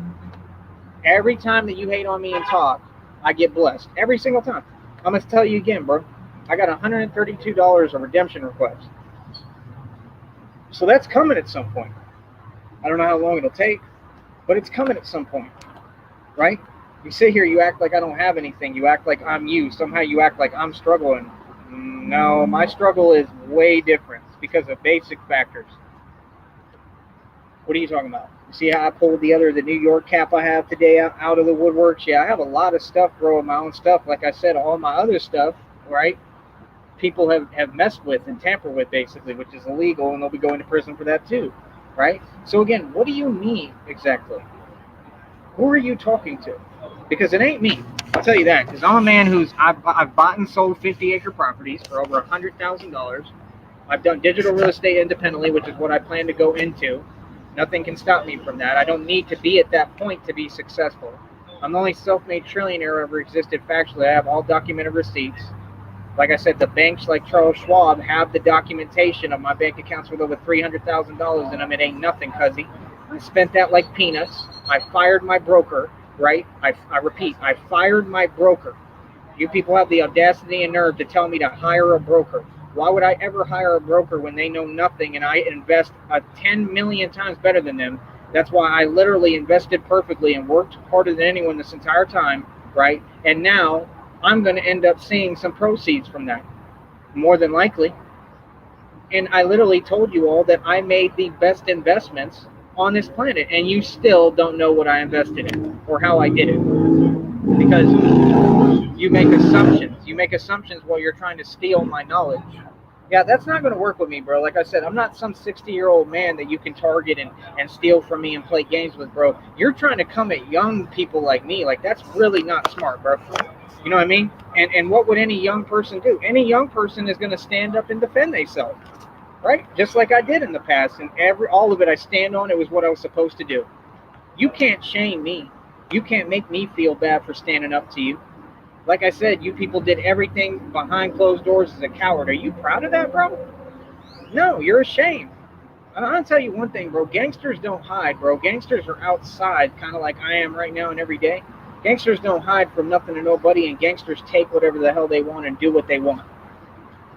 Every time that you hate on me and talk, I get blessed. Every single time. I'm going to tell you again, bro. I got $132 of redemption requests. So that's coming at some point. I don't know how long it'll take, but it's coming at some point, right? You sit here, you act like I don't have anything. You act like I'm you. Somehow you act like I'm struggling. No, my struggle is way different. It's because of basic factors. What are you talking about? You see how I pulled the New York cap I have today out of the woodworks? Yeah, I have a lot of stuff growing, my own stuff. Like I said, all my other stuff, right, people have messed with and tampered with, basically, which is illegal, and they'll be going to prison for that too, right? So again, what do you mean exactly? Who are you talking to? Because it ain't me. I'll tell you that. Because I'm a man I've bought and sold 50-acre properties for over $100,000. I've done digital real estate independently, which is what I plan to go into. Nothing can stop me from that. I don't need to be at that point to be successful. I'm the only self-made trillionaire ever existed factually. I have all documented receipts. Like I said, the banks like Charles Schwab have the documentation of my bank accounts with over $300,000 in them. It ain't nothing, cuzzy. I spent that like peanuts. I fired my broker, right? I repeat, I fired my broker. You people have the audacity and nerve to tell me to hire a broker. Why would I ever hire a broker when they know nothing and I invest 10 million times better than them? That's why I literally invested perfectly and worked harder than anyone this entire time, right? And now I'm going to end up seeing some proceeds from that, more than likely. And I literally told you all that I made the best investments on this planet, and you still don't know what I invested in or how I did it because you make assumptions. You make assumptions while you're trying to steal my knowledge. Yeah, that's not going to work with me, bro. Like I said, I'm not some 60-year-old man that you can target and steal from me and play games with, bro. You're trying to come at young people like me. Like, that's really not smart, bro. You know what I mean? And what would any young person do? Any young person is going to stand up and defend themselves, right? Just like I did in the past. And all of it I stand on, it was what I was supposed to do. You can't shame me. You can't make me feel bad for standing up to you. Like I said, you people did everything behind closed doors as a coward. Are you proud of that, bro? No, you're ashamed. I'll tell you one thing, bro. Gangsters don't hide, bro. Gangsters are outside, kind of like I am right now and every day. Gangsters don't hide from nothing to nobody, and gangsters take whatever the hell they want and do what they want.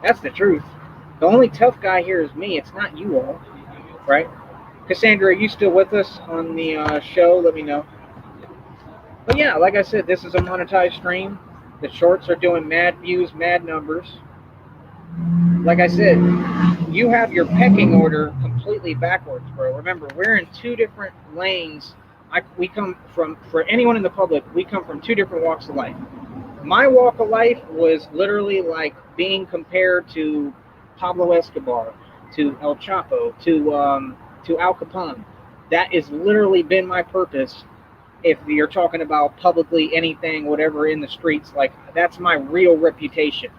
That's the truth. The only tough guy here is me. It's not you all, right? Cassandra, are you still with us on the show? Let me know. But yeah, like I said, this is a monetized stream. The shorts are doing mad views, mad numbers. Like I said, you have your pecking order completely backwards, bro. Remember, we're in two different lanes. We come from, for anyone in the public, we come from two different walks of life. My walk of life was literally like being compared to Pablo Escobar, to El Chapo, to Al Capone. That has literally been my purpose. If you're talking about publicly anything, whatever in the streets, like that's my real reputation.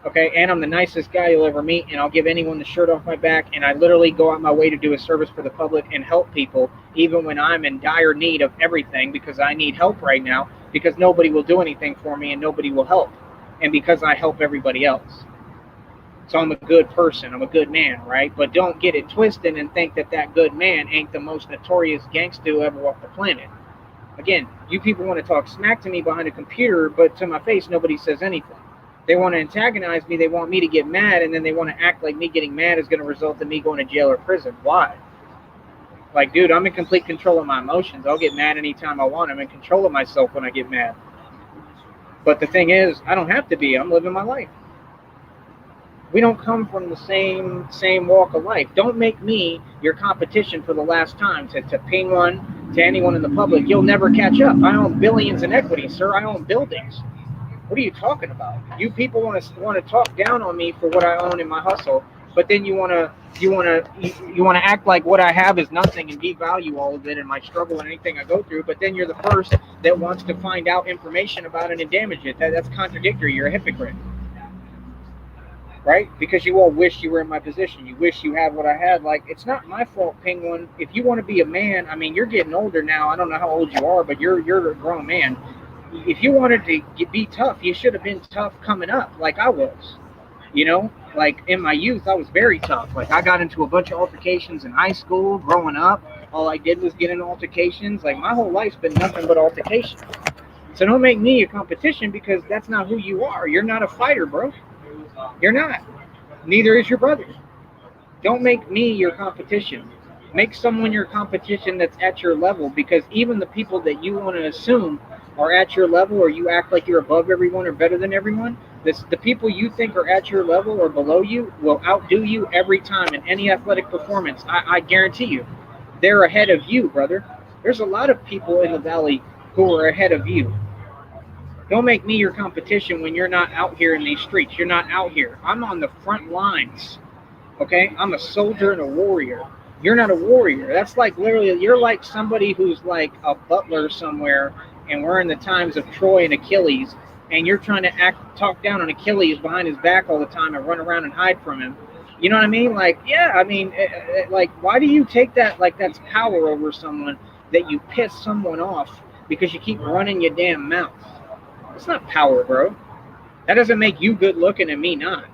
Okay, and I'm the nicest guy you'll ever meet, and I'll give anyone the shirt off my back, and I literally go out my way to do a service for the public and help people, even when I'm in dire need of everything, because I need help right now, because nobody will do anything for me and nobody will help, and because I help everybody else. So I'm a good person, I'm a good man, right? But don't get it twisted and think that that good man ain't the most notorious gangster who ever walked the planet. Again, you people want to talk smack to me behind a computer, but to my face, nobody says anything. They want to antagonize me. They want me to get mad, and then they want to act like me getting mad is going to result in me going to jail or prison. Why? Like, dude, I'm in complete control of my emotions. I'll get mad anytime I want. I'm in control of myself when I get mad. But the thing is, I don't have to be. I'm living my life. We don't come from the same walk of life. Don't make me your competition for the last time to ping one to anyone in the public. You'll never catch up. I own billions in equity, sir. I own buildings. What are you talking about? You people want to talk down on me for what I own in my hustle, but then you want to act like what I have is nothing and devalue all of it and my struggle and anything I go through. But then you're the first that wants to find out information about it and damage it. That's contradictory. You're a hypocrite, right? Because you all wish you were in my position. You wish you had what I had. Like, it's not my fault, Penguin. If you want to be a man, I mean, you're getting older now. I don't know how old you are, but you're a grown man. If you wanted to be tough, you should have been tough coming up like I was. You know, like in my youth, I was very tough. Like I got into a bunch of altercations in high school, growing up. All I did was get in altercations. Like my whole life's been nothing but altercations. So don't make me a competition because that's not who you are. You're not a fighter, bro. You're not. Neither is your brother. Don't make me your competition. Make someone your competition that's at your level, because even the people that you want to assume are at your level, or you act like you're above everyone or better than everyone, the people you think are at your level or below you will outdo you every time in any athletic performance. I guarantee you. They're ahead of you, brother. There's a lot of people in the valley who are ahead of you. Don't make me your competition when you're not out here in these streets. You're not out here. I'm on the front lines. Okay? I'm a soldier and a warrior. You're not a warrior. That's like literally, you're like somebody who's like a butler somewhere, and we're in the times of Troy and Achilles, and you're trying to talk down on Achilles behind his back all the time and run around and hide from him. You know what I mean? Like, yeah, I mean, like, why do you take that like that's power over someone, that you piss someone off because you keep running your damn mouth? It's not power, bro. That doesn't make you good looking and me not.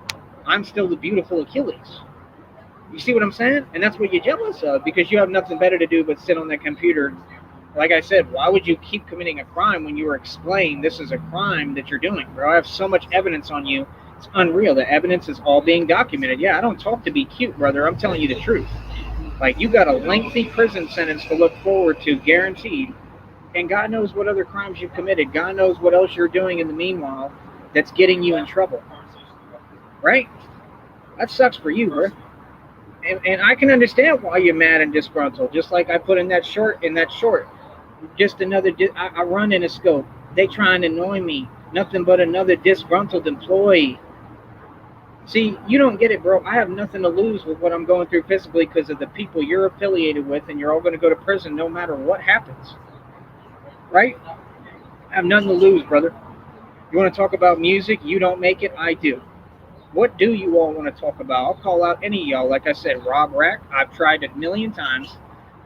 I'm still the beautiful Achilles. You see what I'm saying? And that's what you're jealous of because you have nothing better to do but sit on that computer. Like I said, why would you keep committing a crime when you were explained this is a crime that you're doing, bro? I have so much evidence on you. It's unreal. The evidence is all being documented. Yeah, I don't talk to be cute, brother. I'm telling you the truth. Like, you got a lengthy prison sentence to look forward to, guaranteed. And God knows what other crimes you've committed. God knows what else you're doing in the meanwhile that's getting you in trouble. Right? That sucks for you, bro. And I can understand why you're mad and disgruntled. Just like I put in that short, just another. I run in a scope. They trying to annoy me. Nothing but another disgruntled employee. See, you don't get it, bro. I have nothing to lose with what I'm going through physically because of the people you're affiliated with, and you're all going to go to prison no matter what happens. Right? I have nothing to lose, brother. You want to talk about music? You don't make it. I do. What do you all want to talk about? I'll call out any of y'all. Like I said, Rob Rack, I've tried a million times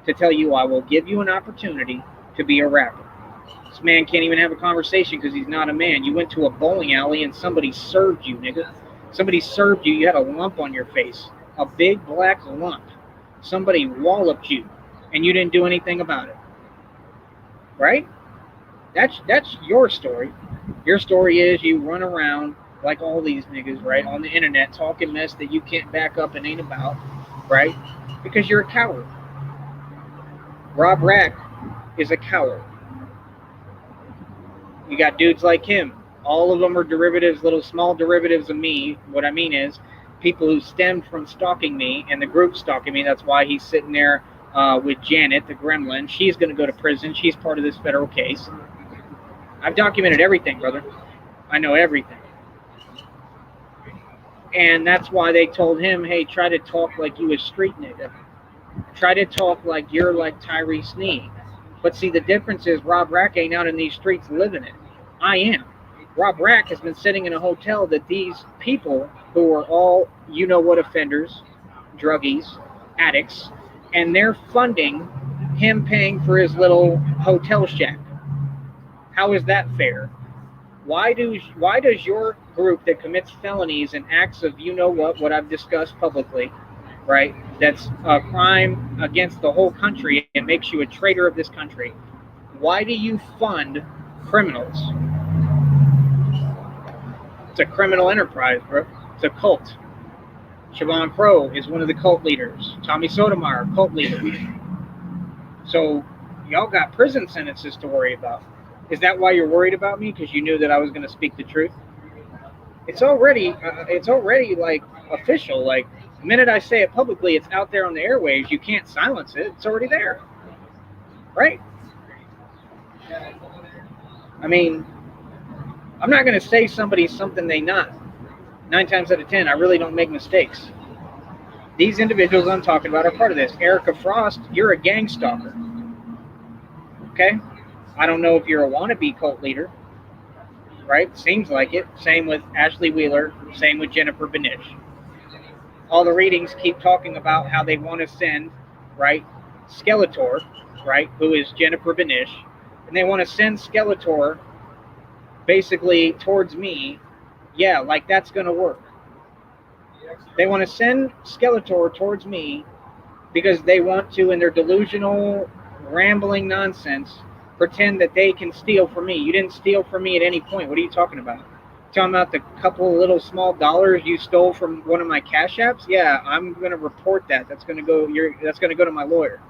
to tell you I will give you an opportunity to be a rapper. This man can't even have a conversation because he's not a man. You went to a bowling alley and somebody served you, nigga. Somebody served you. You had a lump on your face, a big black lump. Somebody walloped you, and you didn't do anything about it. Right? That's your story. Your story is you run around like all these niggas, right, on the internet talking mess that you can't back up and ain't about, right? Because you're a coward. Rob Rack is a coward. You got dudes like him. All of them are derivatives, little small derivatives of me. What I mean is people who stemmed from stalking me and the group stalking me. That's why he's sitting there with Janet, the gremlin. She's going to go to prison. She's part of this federal case. I've documented everything, brother. I know everything. And that's why they told him, hey, try to talk like you a street nigga. Try to talk like you're like Tyree Sneed. But see, the difference is Rob Rack ain't out in these streets living it. I am. Rob Rack has been sitting in a hotel that these people who are all you-know-what offenders, druggies, addicts, and they're funding him paying for his little hotel shack. How is that fair? Why does your group that commits felonies and acts of what I've discussed publicly, right? That's a crime against the whole country. It makes you a traitor of this country. Why do you fund criminals? It's a criminal enterprise, bro. It's a cult. Siobhan Crow is one of the cult leaders. Tommy Sotomayor, cult leader. So y'all got prison sentences to worry about. Is that why you're worried about me? Because you knew that I was going to speak the truth? It's already like official. Like the minute I say it publicly, it's out there on the airwaves. You can't silence it. It's already there, right? I mean, I'm not going to say somebody's something they not. 9 times out of 10, I really don't make mistakes. These individuals I'm talking about are part of this. Erica Frost, you're a gang stalker. Okay? I don't know if you're a wannabe cult leader, right? Seems like it. Same with Ashley Wheeler. Same with Jennifer Benish. All the readings keep talking about how they want to send, right, Skeletor, right, who is Jennifer Benish, and they want to send Skeletor basically towards me. Yeah, like that's going to work. They want to send Skeletor towards me because they want to, in their delusional, rambling nonsense, pretend that they can steal from me. You didn't steal from me at any point. What are you talking about? Talking about the couple of little small dollars you stole from one of my cash apps? Yeah, I'm going to report that. That's going to go to my lawyer.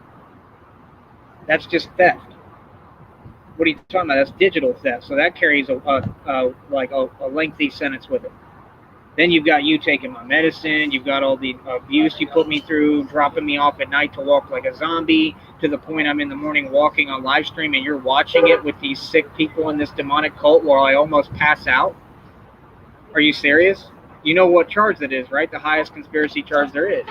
That's just theft. What are you talking about? That's digital theft. So that carries a lengthy sentence with it. Then you've got you taking my medicine. You've got all the abuse you put me through, dropping me off at night to walk like a zombie, to the point I'm in the morning walking on live stream and you're watching it with these sick people in this demonic cult while I almost pass out. Are you serious? You know what charge that is, right? The highest conspiracy charge there is.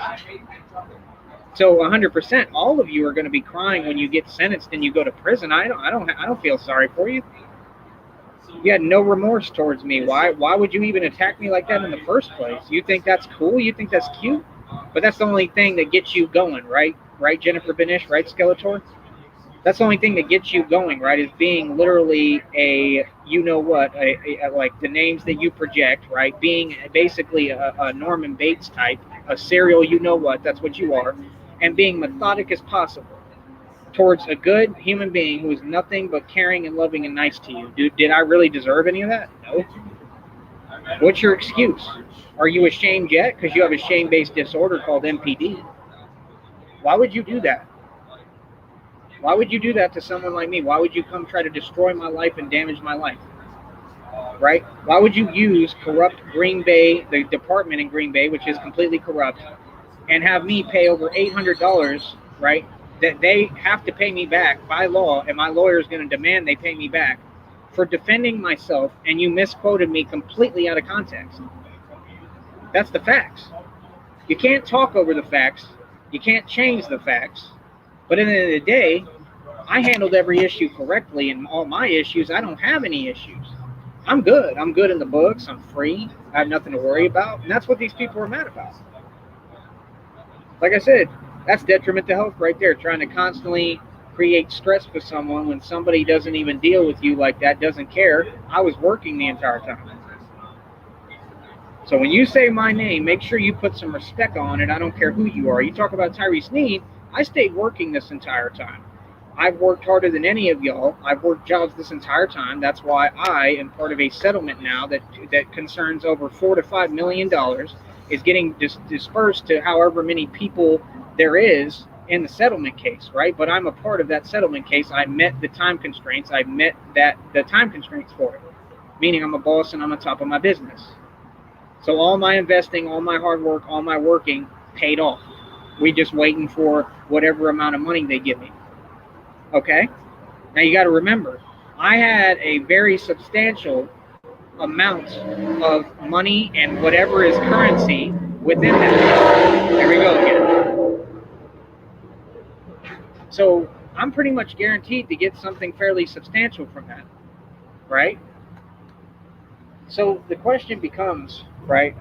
So 100%, all of you are going to be crying when you get sentenced and you go to prison. I don't feel sorry for you. You had no remorse towards me. Why would you even attack me like that in the first place? You think that's cool? You think that's cute? But that's the only thing that gets you going, right? Right, Jennifer Benish? Right, Skeletor? That's the only thing that gets you going, right? Is being literally a, you know what, like the names that you project, right? Being basically a Norman Bates type, a serial, you know what, that's what you are, and being methodic as possible towards a good human being who is nothing but caring and loving and nice to you. Did I really deserve any of that? No. What's your excuse? Are you ashamed yet? Because you have a shame-based disorder called MPD. Why would you do that? Why would you do that to someone like me? Why would you come try to destroy my life and damage my life? Right? Why would you use corrupt Green Bay, the department in Green Bay, which is completely corrupt, and have me pay over $800, right? That they have to pay me back by law, and my lawyer is going to demand they pay me back for defending myself, and you misquoted me completely out of context. That's the facts. You can't talk over the facts. You can't change the facts. But at the end of the day, I handled every issue correctly, and all my issues, I don't have any issues. I'm good. I'm good in the books. I'm free. I have nothing to worry about. And that's what these people are mad about. Like I said, that's detriment to health right there, trying to constantly create stress for someone when somebody doesn't even deal with you like that, doesn't care. I was working the entire time. So when you say my name, make sure you put some respect on it. I don't care who you are. You talk about Tyree Sneed, I stayed working this entire time. I've worked harder than any of y'all. I've worked jobs this entire time. That's why I am part of a settlement now that concerns over $4 to $5 million, is getting dispersed to however many people there is in the settlement case, right? But I'm a part of that settlement case. I met the time constraints. I met the time constraints for it, meaning I'm a boss and I'm on top of my business. So all my investing, all my hard work, all my working paid off. We just waiting for whatever amount of money they give me. Okay? Now you got to remember, I had a very substantial amount of money and whatever is currency within that. There we go again. So I'm pretty much guaranteed to get something fairly substantial from that, right? So the question becomes, right,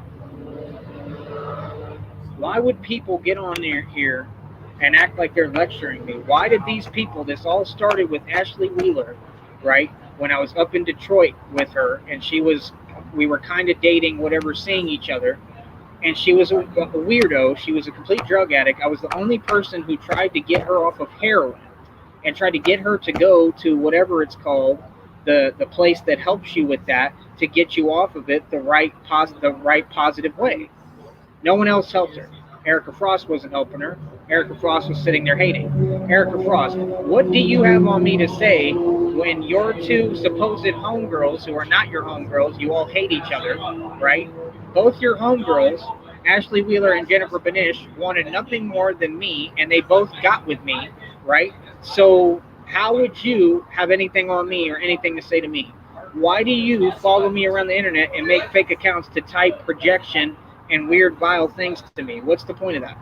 why would people get on here and act like they're lecturing me? Why did these people, this all started with Ashley Wheeler, right? When I was up in Detroit with her, and we were kind of dating, whatever, seeing each other, and she was a weirdo. She was a complete drug addict. I was the only person who tried to get her off of heroin and tried to get her to go to whatever it's called, the place that helps you with that, to get you off of it the right positive way. No one else helped her. Erica Frost wasn't helping her. Erica Frost was sitting there hating. Erica Frost, what do you have on me to say when your two supposed homegirls, who are not your homegirls, you all hate each other, right? Both your homegirls, Ashley Wheeler and Jennifer Benish, wanted nothing more than me, and they both got with me, right? So how would you have anything on me or anything to say to me? Why do you follow me around the internet and make fake accounts to type projection and weird, vile things to me? What's the point of that?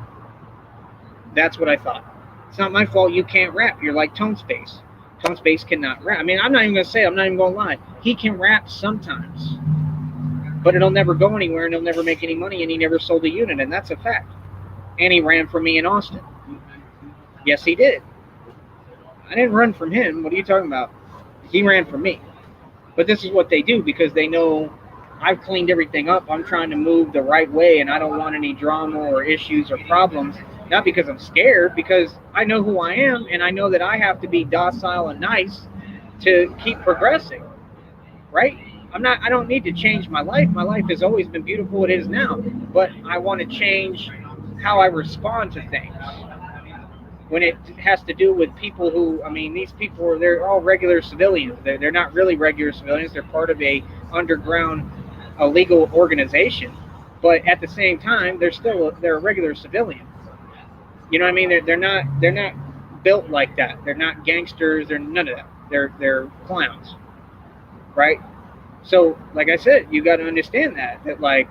That's what I thought. It's not my fault you can't rap. You're like Tone Space. Tone Space cannot rap. I mean, I'm not even going to say, I'm not even going to lie. He can rap sometimes, but it'll never go anywhere, and he'll never make any money, and he never sold a unit, and that's a fact. And he ran for me in Austin. Yes, he did. I didn't run from him. What are you talking about? He ran for me. But this is what they do, because they know I've cleaned everything up. I'm trying to move the right way, and I don't want any drama or issues or problems. Not because I'm scared, because I know who I am, and I know that I have to be docile and nice to keep progressing, right? I don't need to change my life. My life has always been beautiful. It is now. But I want to change how I respond to things. When it has to do with people who, I mean, these people, they're all regular civilians. They're not really regular civilians. They're part of a underground illegal organization. But at the same time, they're a regular civilian. You know what I mean? They're not built like that. They're not gangsters. They're none of that. They're clowns, right? So, like I said, you got to understand that like,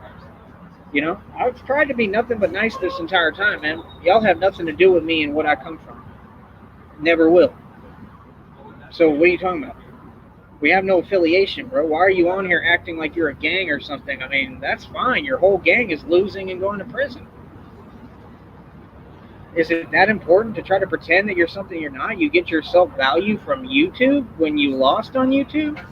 you know, I've tried to be nothing but nice this entire time, man. Y'all have nothing to do with me and what I come from. Never will. So what are you talking about? We have no affiliation, bro. Why are you on here acting like you're a gang or something? I mean, that's fine. Your whole gang is losing and going to prison. Is it that important to try to pretend that you're something you're not? You get your self-value from YouTube when you lost on YouTube?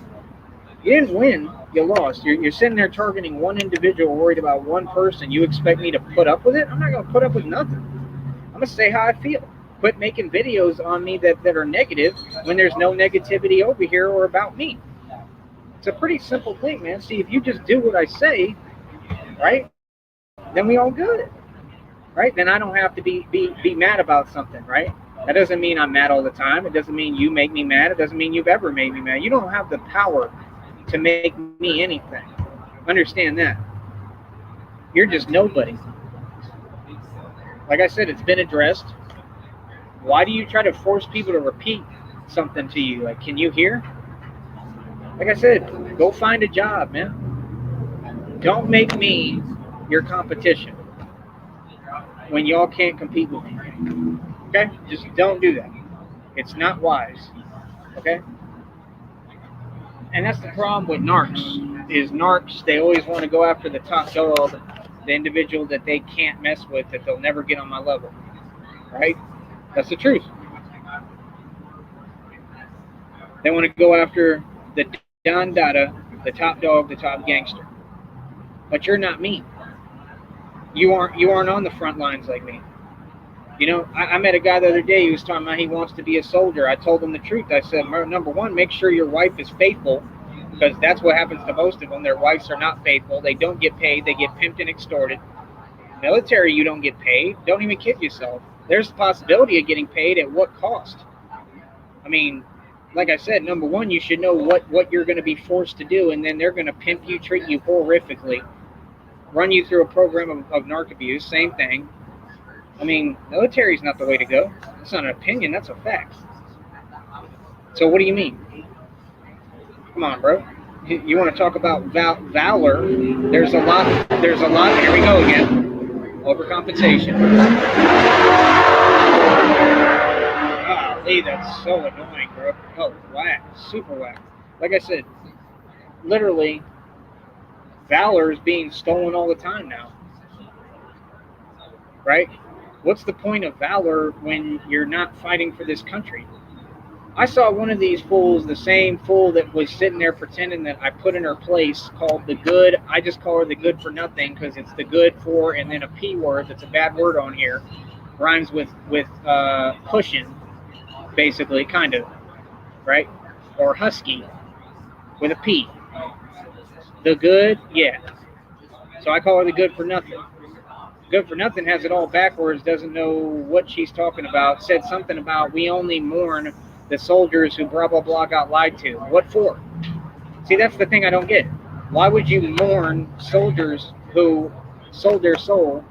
You didn't win, you lost. You're sitting there targeting one individual, worried about one person. You expect me to put up with it? I'm not going to put up with nothing. I'm going to say how I feel. Quit making videos on me that are negative when there's no negativity over here or about me. It's a pretty simple thing, man. See, if you just do what I say, right, then we all good, right? Then I don't have to be mad about something, right? That doesn't mean I'm mad all the time. It doesn't mean you make me mad. It doesn't mean you've ever made me mad. You don't have the power to make me anything. Understand that. You're just nobody. Like I said, it's been addressed. Why do you try to force people to repeat something to you? Like, can you hear? Like I said, go find a job, man. Don't make me your competition when y'all can't compete with me. Okay? Just don't do that. It's not wise. Okay? And that's the problem with narcs. Is narcs, they always want to go after the top dog, the individual that they can't mess with, that they'll never get on my level. Right? That's the truth. They want to go after the Don Dada, the top dog, the top gangster. But you're not me. You aren't on the front lines like me. You know, I met a guy the other day who was talking about he wants to be a soldier. I told him the truth. I said, number one, make sure your wife is faithful, because that's what happens to most of them. Their wives are not faithful. They don't get paid. They get pimped and extorted. Military, you don't get paid. Don't even kid yourself. There's the possibility of getting paid. At what cost? I mean, like I said, number one, you should know what you're going to be forced to do, and then they're going to pimp you, treat you horrifically, run you through a program of narc abuse. Same thing. I mean, military is not the way to go. It's not an opinion. That's a fact. So what do you mean? Come on, bro. You want to talk about valor? There's a lot. Here we go again. Overcompensation. Golly, that's so annoying, bro. Oh, whack. Super whack. Like I said, literally, valor is being stolen all the time now. Right? What's the point of valor when you're not fighting for this country? I saw one of these fools, the same fool that was sitting there pretending that I put in her place, called the good. I just call her the good for nothing because it's the good for, and then a P word that's a bad word on here. Rhymes with pushing, basically, kind of, right? Or husky with a P. The good, yeah. So I call her the good for nothing. Good for nothing has it all backwards, doesn't know what she's talking about, said something about we only mourn the soldiers who blah, blah, blah got lied to. What for? See, that's the thing I don't get. Why would you mourn soldiers who sold their soul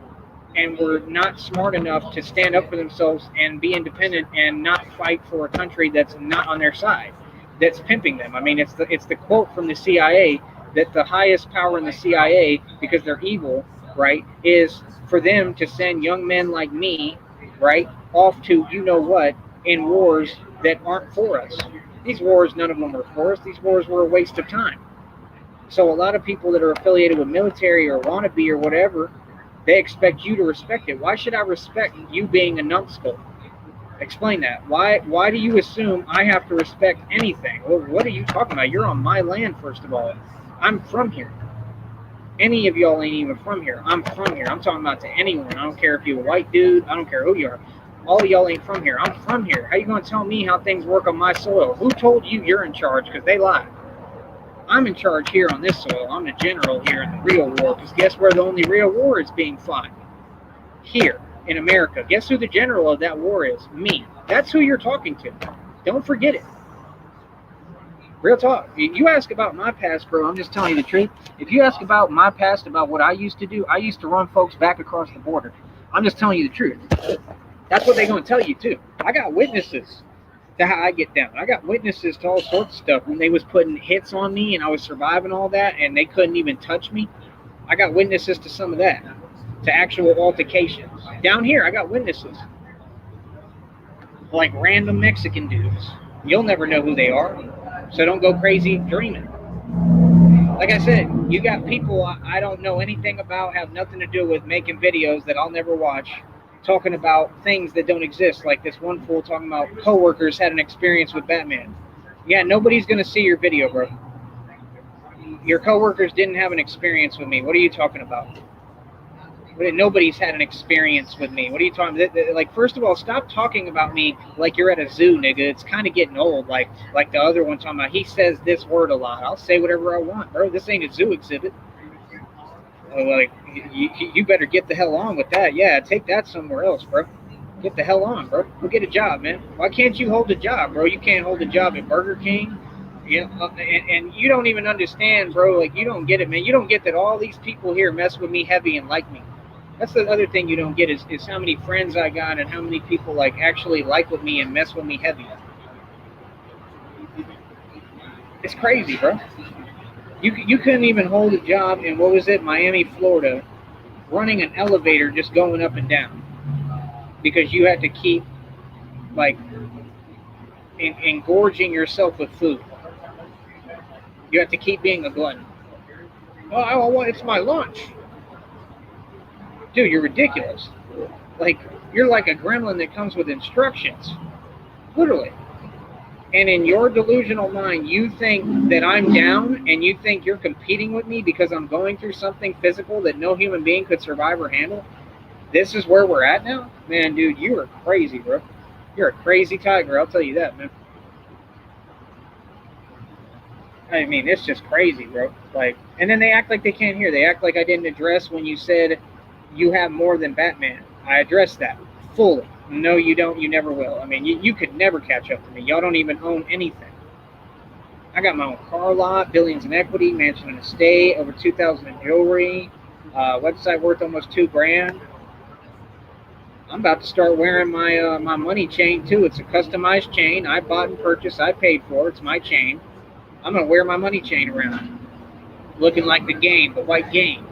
and were not smart enough to stand up for themselves and be independent and not fight for a country that's not on their side, that's pimping them? I mean, it's the quote from the CIA that the highest power in the CIA, because they're evil, right, is for them to send young men like me, right, off to you know what in wars that aren't for us. These wars, none of them were for us. These wars were a waste of time. So a lot of people that are affiliated with military or want to be or whatever, they expect you to respect it. Why should I respect you being a numbskull? Explain that. Why do you assume I have to respect anything? Well, what are you talking about? You're on my land, first of all. I'm from here. Any of y'all ain't even from here. I'm from here. I'm talking about to anyone. I don't care if you're a white dude. I don't care who you are. All of y'all ain't from here. I'm from here. How you going to tell me how things work on my soil? Who told you you're in charge? Because they lied. I'm in charge here on this soil. I'm the general here in the real war. Because guess where the only real war is being fought? Here in America. Guess who the general of that war is? Me. That's who you're talking to. Don't forget it. Real talk. You ask about my past, bro, I'm just telling you the truth. If you ask about my past, about what I used to do, I used to run folks back across the border. I'm just telling you the truth. That's what they're going to tell you, too. I got witnesses to how I get down. I got witnesses to all sorts of stuff. When they was putting hits on me and I was surviving all that and they couldn't even touch me, I got witnesses to some of that, to actual altercations. Down here, I got witnesses. Like random Mexican dudes. You'll never know who they are. So don't go crazy dreaming. Like I said, you got people I don't know anything about, have nothing to do with, making videos that I'll never watch, talking about things that don't exist, like this one fool talking about coworkers had an experience with Batman. Yeah, nobody's gonna see your video, bro. Your coworkers didn't have an experience with me. What are you talking about? Nobody's had an experience with me. What are you talking about? Like, first of all, stop talking about me like you're at a zoo, nigga. It's kind of getting old. Like the other one talking about, he says this word a lot. I'll say whatever I want, bro. This ain't a zoo exhibit. Like, you better get the hell on with that. Yeah, take that somewhere else, bro. Get the hell on, bro. Go get a job, man. Why can't you hold a job, bro? You can't hold a job at Burger King. Yeah, and you don't even understand, bro. Like, you don't get it, man. You don't get that all these people here mess with me heavy and like me. That's the other thing you don't get is how many friends I got and how many people like actually like with me and mess with me heavy. It's crazy, bro. You couldn't even hold a job in, what was it, Miami, Florida, running an elevator just going up and down because you had to keep like engorging yourself with food. You have to keep being a glutton. Oh, it's my lunch. Dude, you're ridiculous. Like, you're like a gremlin that comes with instructions. Literally. And in your delusional mind, you think that I'm down and you think you're competing with me because I'm going through something physical that no human being could survive or handle? This is where we're at now? Man, dude, you are crazy, bro. You're a crazy tiger, I'll tell you that, man. I mean, it's just crazy, bro. Like, and then they act like they can't hear. They act like I didn't address when you said you have more than Batman. I addressed that fully. No, you don't. You never will. I mean, you could never catch up to me. Y'all don't even own anything. I got my own car lot, billions in equity, mansion and estate, over 2,000 in jewelry, website worth almost $2,000. I'm about to start wearing my money chain too. It's a customized chain. I bought and purchased. I paid for it. It's my chain. I'm gonna wear my money chain around, looking like the game, the white game.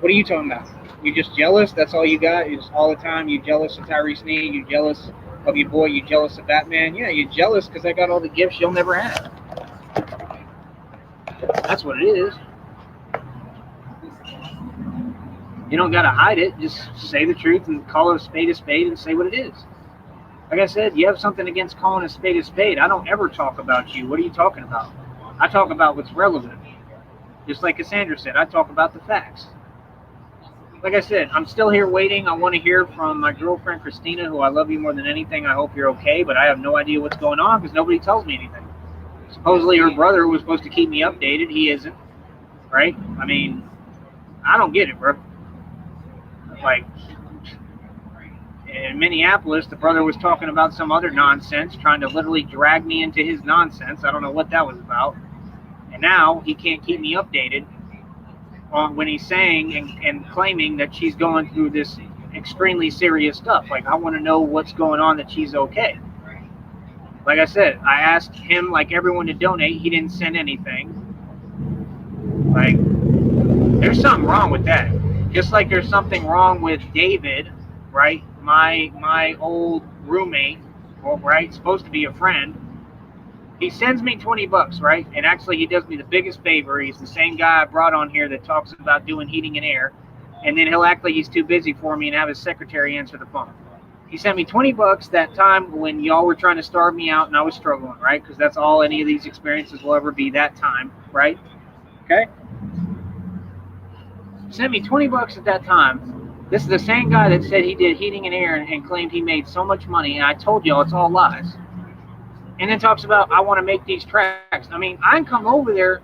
What are you talking about? You just jealous? That's all you got? Is all the time you jealous of Tyrese Sneed? You jealous of your boy? You jealous of Batman? Yeah, you're jealous because I got all the gifts you'll never have. That's what it is. You don't gotta hide it. Just say the truth and call it a spade and say what it is. Like I said, you have something against calling a spade. I don't ever talk about you. What are you talking about? I talk about what's relevant. Just like Cassandra said, I talk about the facts. Like I said, I'm still here waiting. I want to hear from my girlfriend, Christina, who I love you more than anything. I hope you're okay, but I have no idea what's going on because nobody tells me anything. Supposedly her brother was supposed to keep me updated. He isn't, right? I mean, I don't get it, bro. Like, in Minneapolis, the brother was talking about some other nonsense, trying to literally drag me into his nonsense. I don't know what that was about. And now he can't keep me updated on when he's saying and claiming that she's going through this extremely serious stuff. Like, I want to know what's going on, that she's okay. Like I said, I asked him, like everyone, to donate. He didn't send anything. Like, there's something wrong with that. Just like there's something wrong with David, right? My old roommate, right? Supposed to be a friend. He sends me $20, right? And actually, he does me the biggest favor. He's the same guy I brought on here that talks about doing heating and air. And then he'll act like he's too busy for me and have his secretary answer the phone. He sent me $20 that time when y'all were trying to starve me out and I was struggling, right? Because that's all any of these experiences will ever be, that time, right? Okay? He sent me $20 at that time. This is the same guy that said he did heating and air and claimed he made so much money. And I told y'all it's all lies. And then talks about, I want to make these tracks. I mean, I can come over there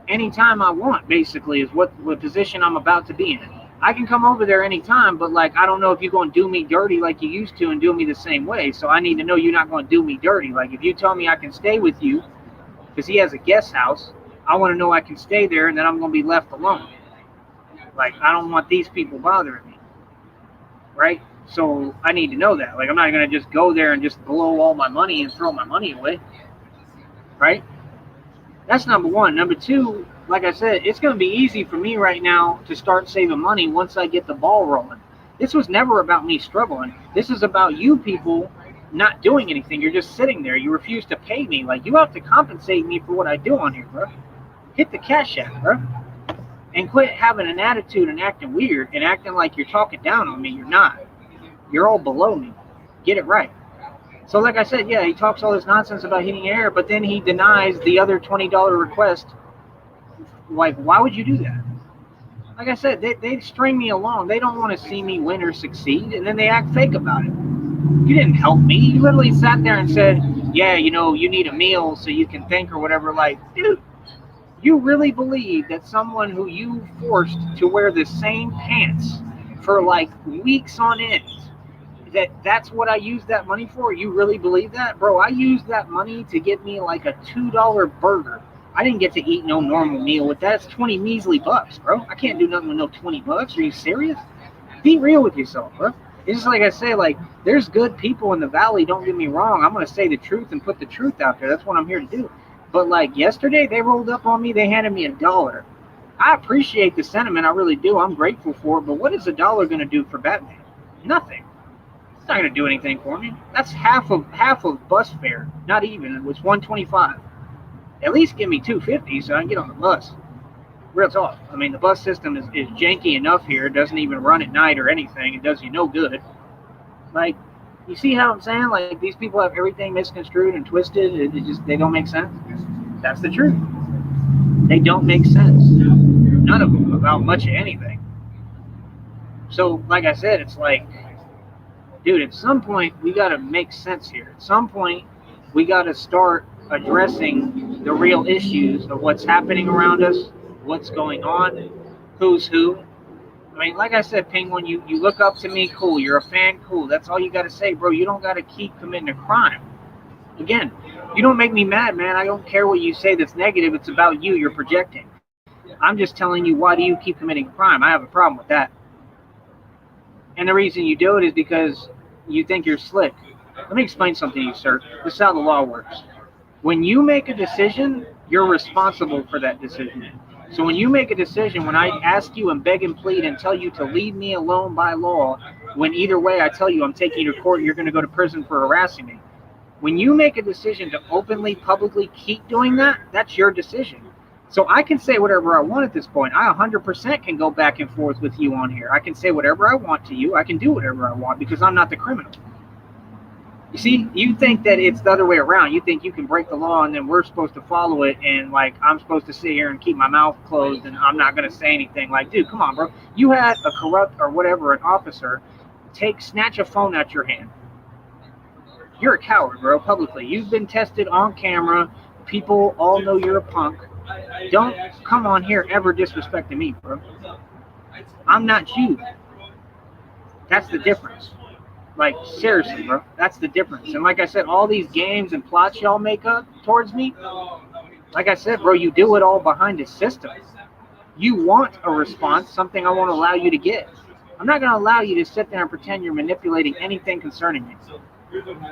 anytime I want, basically, is what position I'm about to be in. I can come over there anytime, but, like, I don't know if you're going to do me dirty like you used to and do me the same way. So I need to know you're not going to do me dirty. Like, if you tell me I can stay with you, because he has a guest house, I want to know I can stay there and then I'm going to be left alone. Like, I don't want these people bothering me, right? So I need to know that. Like, I'm not going to just go there and just blow all my money and throw my money away, right? That's number one. Number two, like I said, it's going to be easy for me right now to start saving money once I get the ball rolling. This was never about me struggling. This is about you people not doing anything. You're just sitting there. You refuse to pay me. Like, you have to compensate me for what I do on here, bro. Hit the cash app, bro. And quit having an attitude and acting weird and acting like you're talking down on me. You're not. You're all below me. Get it right. So like I said, yeah, he talks all this nonsense about heating air, but then he denies the other $20 request. Like, why would you do that? Like I said, they string me along. They don't want to see me win or succeed, and then they act fake about it. You didn't help me. You literally sat there and said, yeah, you need a meal so you can think or whatever. Like, dude, you really believe that someone who you forced to wear the same pants for like weeks on end, that's what I used that money for? You really believe that? Bro, I used that money to get me like a $2 burger. I didn't get to eat no normal meal with that. It's 20 measly bucks, bro. I can't do nothing with no 20 bucks. Are you serious? Be real with yourself, bro. It's just like I say, like, there's good people in the valley, don't get me wrong. I'm going to say the truth and put the truth out there. That's what I'm here to do. But, like, yesterday, they rolled up on me. They handed me $1. I appreciate the sentiment. I really do. I'm grateful for it. But what is $1 going to do for Batman? Nothing. It's not going to do anything for me. That's half of bus fare. Not even. It was $125. At least give me $250 so I can get on the bus. Real talk. I mean, the bus system is janky enough here. It doesn't even run at night or anything. It does you no good. Like, you see how I'm saying? Like, these people have everything misconstrued and twisted. They don't make sense. That's the truth. They don't make sense. None of them about much of anything. So, like I said, it's like, dude, at some point, we got to make sense here. At some point, we got to start addressing the real issues of what's happening around us, what's going on, who's who. I mean, like I said, Penguin, you look up to me, cool. You're a fan, cool. That's all you got to say, bro. You don't got to keep committing a crime. Again, you don't make me mad, man. I don't care what you say that's negative. It's about you. You're projecting. I'm just telling you, why do you keep committing a crime? I have a problem with that. And the reason you do it is because you think you're slick. Let me explain something to you, sir. This is how the law works. When you make a decision, you're responsible for that decision. So when you make a decision, when I ask you and beg and plead and tell you to leave me alone by law, when either way I tell you I'm taking you to court, you're going to go to prison for harassing me. When you make a decision to openly, publicly keep doing that, that's your decision. So I can say whatever I want at this point. I 100% can go back and forth with you on here. I can say whatever I want to you. I can do whatever I want because I'm not the criminal. You see, you think that it's the other way around. You think you can break the law and then we're supposed to follow it and, like, I'm supposed to sit here and keep my mouth closed and I'm not going to say anything. Like, dude, come on, bro. You had a corrupt or whatever, an officer, snatch a phone out your hand. You're a coward, bro, publicly. You've been tested on camera. People all know you're a punk. Don't come on here ever disrespecting me, bro. I'm not you. That's the difference. Like, seriously, bro. That's the difference. And like I said, all these games and plots y'all make up towards me, like I said, bro, you do it all behind a system. You want a response, something I won't allow you to get. I'm not going to allow you to sit there and pretend you're manipulating anything concerning me.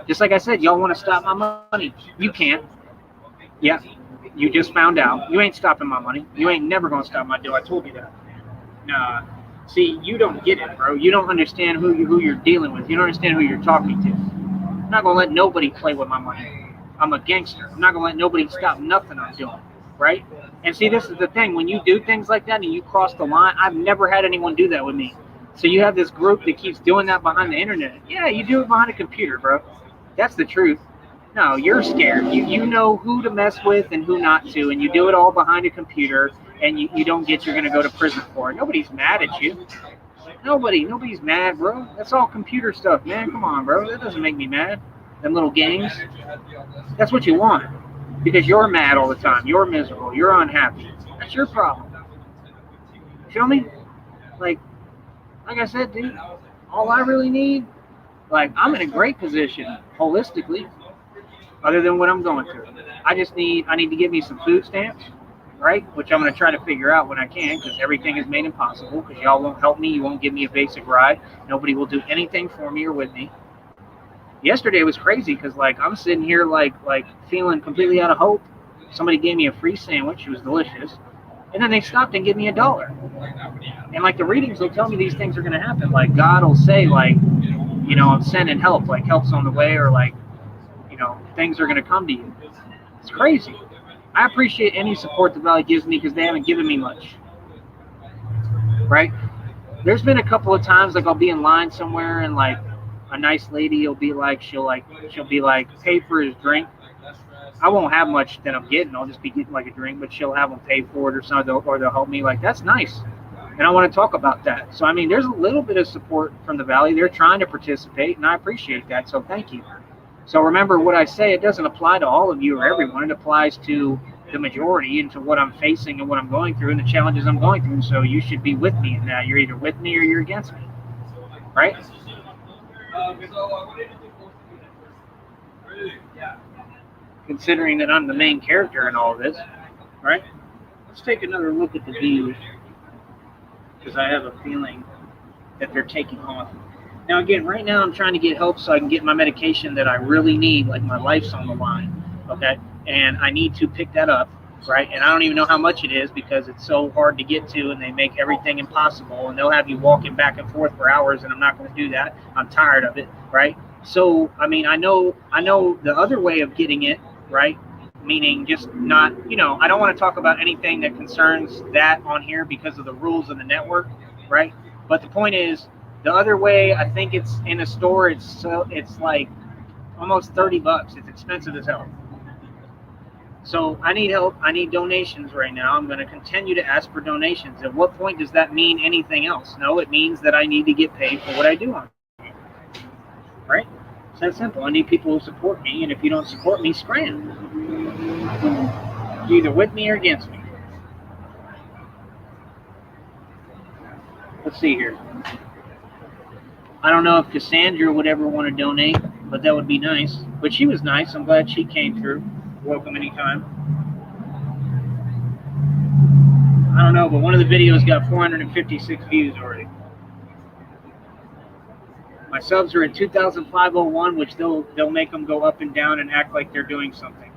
Just like I said, y'all want to stop my money. You can't. Yeah, you just found out. You ain't stopping my money. You ain't never going to stop my deal. I told you that. Nah. See, you don't get it, bro. You don't understand who you're dealing with. You don't understand who you're talking to. I'm not going to let nobody play with my money. I'm a gangster. I'm not going to let nobody stop nothing I'm doing, right? And see, this is the thing. When you do things like that and you cross the line, I've never had anyone do that with me. So you have this group that keeps doing that behind the internet. Yeah, you do it behind a computer, bro. That's the truth. No, you're scared. You know who to mess with and who not to, and you do it all behind a computer, and you don't get you're going to go to prison for it. Nobody's mad at you. Nobody's mad, bro. That's all computer stuff, man. Come on, bro. That doesn't make me mad. Them little games. That's what you want. Because you're mad all the time. You're miserable. You're unhappy. That's your problem. Feel me? Like I said, dude, all I really need, like, I'm in a great position holistically, other than what I'm going through. I need to give me some food stamps, right? Which I'm going to try to figure out when I can, because everything is made impossible, because y'all won't help me. You won't give me a basic ride. Nobody will do anything for me or with me. Yesterday was crazy, because, like, I'm sitting here, like feeling completely out of hope. Somebody gave me a free sandwich. It was delicious. And then they stopped and gave me $1. And, like, the readings will tell me these things are going to happen. Like, God will say, like, you know, I'm sending help. Like, help's on the way, or, like, you know, things are going to come to you. It's crazy. I appreciate any support the Valley gives me because they haven't given me much. right? There's been a couple of times like I'll be in line somewhere and like a nice lady will be like she'll be like pay for his drink. I won't have much that I'm getting. I'll just be getting like a drink, but she'll have them pay for it or something, or they'll help me. Like that's nice, and I want to talk about that. So I mean, there's a little bit of support from the Valley. They're trying to participate, and I appreciate that. So thank you. So remember what I say. It doesn't apply to all of you or everyone. It applies to the majority and to what I'm facing and what I'm going through and the challenges I'm going through. So you should be with me in that. You're either with me or you're against me, right? Considering that I'm the main character in all of this, right? Let's take another look at the views because I have a feeling that they're taking off. Now, again, right now I'm trying to get help so I can get my medication that I really need, like my life's on the line, okay? And I need to pick that up, right? And I don't even know how much it is because it's so hard to get to and they make everything impossible and they'll have you walking back and forth for hours and I'm not going to do that. I'm tired of it, right? So, I mean, I know the other way of getting it, right? Meaning just not, I don't want to talk about anything that concerns that on here because of the rules of the network, right? But the point is, the other way, I think it's in a store. It's like almost $30. It's expensive as hell. So I need help. I need donations right now. I'm going to continue to ask for donations. At what point does that mean anything else? No, it means that I need to get paid for what I do on it. Right? It's that simple. I need people who support me, and if you don't support me, scram. You're either with me or against me. Let's see here. I don't know if Cassandra would ever want to donate, but that would be nice. But she was nice. I'm glad she came through. Welcome anytime. I don't know, but one of the videos got 456 views already. My subs are at 2,501, which they'll make them go up and down and act like they're doing something.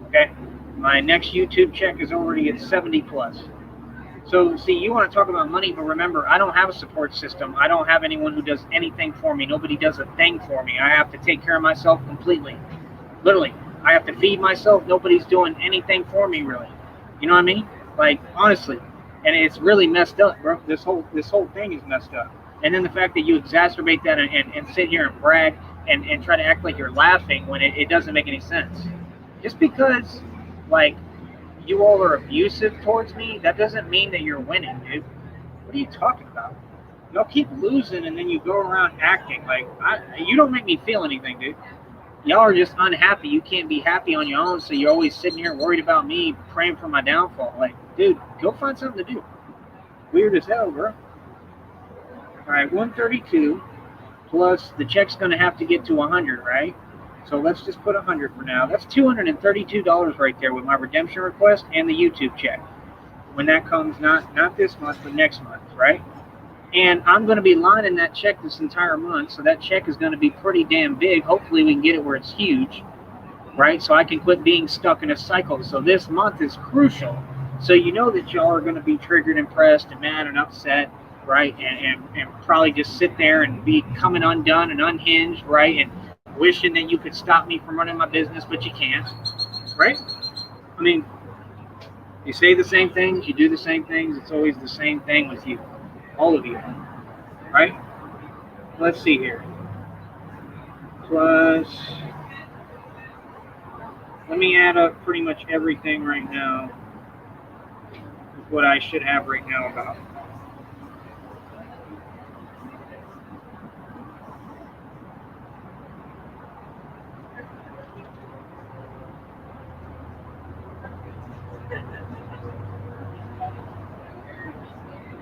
Okay? My next YouTube check is already at 70 plus. So, see, you want to talk about money, but remember, I don't have a support system. I don't have anyone who does anything for me. Nobody does a thing for me. I have to take care of myself completely. Literally. I have to feed myself. Nobody's doing anything for me, really. You know what I mean? Like, honestly. And it's really messed up, bro. This whole thing is messed up. And then the fact that you exacerbate that and sit here and brag and try to act like you're laughing when it doesn't make any sense. Just because, like, you all are abusive towards me, that doesn't mean that you're winning, dude. What are you talking about? Y'all keep losing and then you go around acting like you don't make me feel anything, dude. Y'all are just unhappy. You can't be happy on your own, so you're always sitting here worried about me, praying for my downfall. Like, dude, go find something to do. Weird as hell, bro. All right, 132 plus the check's going to have to get to 100, right? So let's just put 100 for now. That's $232 right there with my redemption request and the YouTube check. When that comes, not this month, but next month, right? And I'm going to be lining that check this entire month, so that check is going to be pretty damn big. Hopefully we can get it where it's huge, right? So I can quit being stuck in a cycle. So this month is crucial. So you know that y'all are going to be triggered and pressed and mad and upset, right? And probably just sit there and be coming undone and unhinged, right? And wishing that you could stop me from running my business, but you can't, right? I mean, you say the same things, you do the same things. It's always the same thing with you, all of you, right? Let's see here. Plus, let me add up pretty much everything right now with what I should have right now about.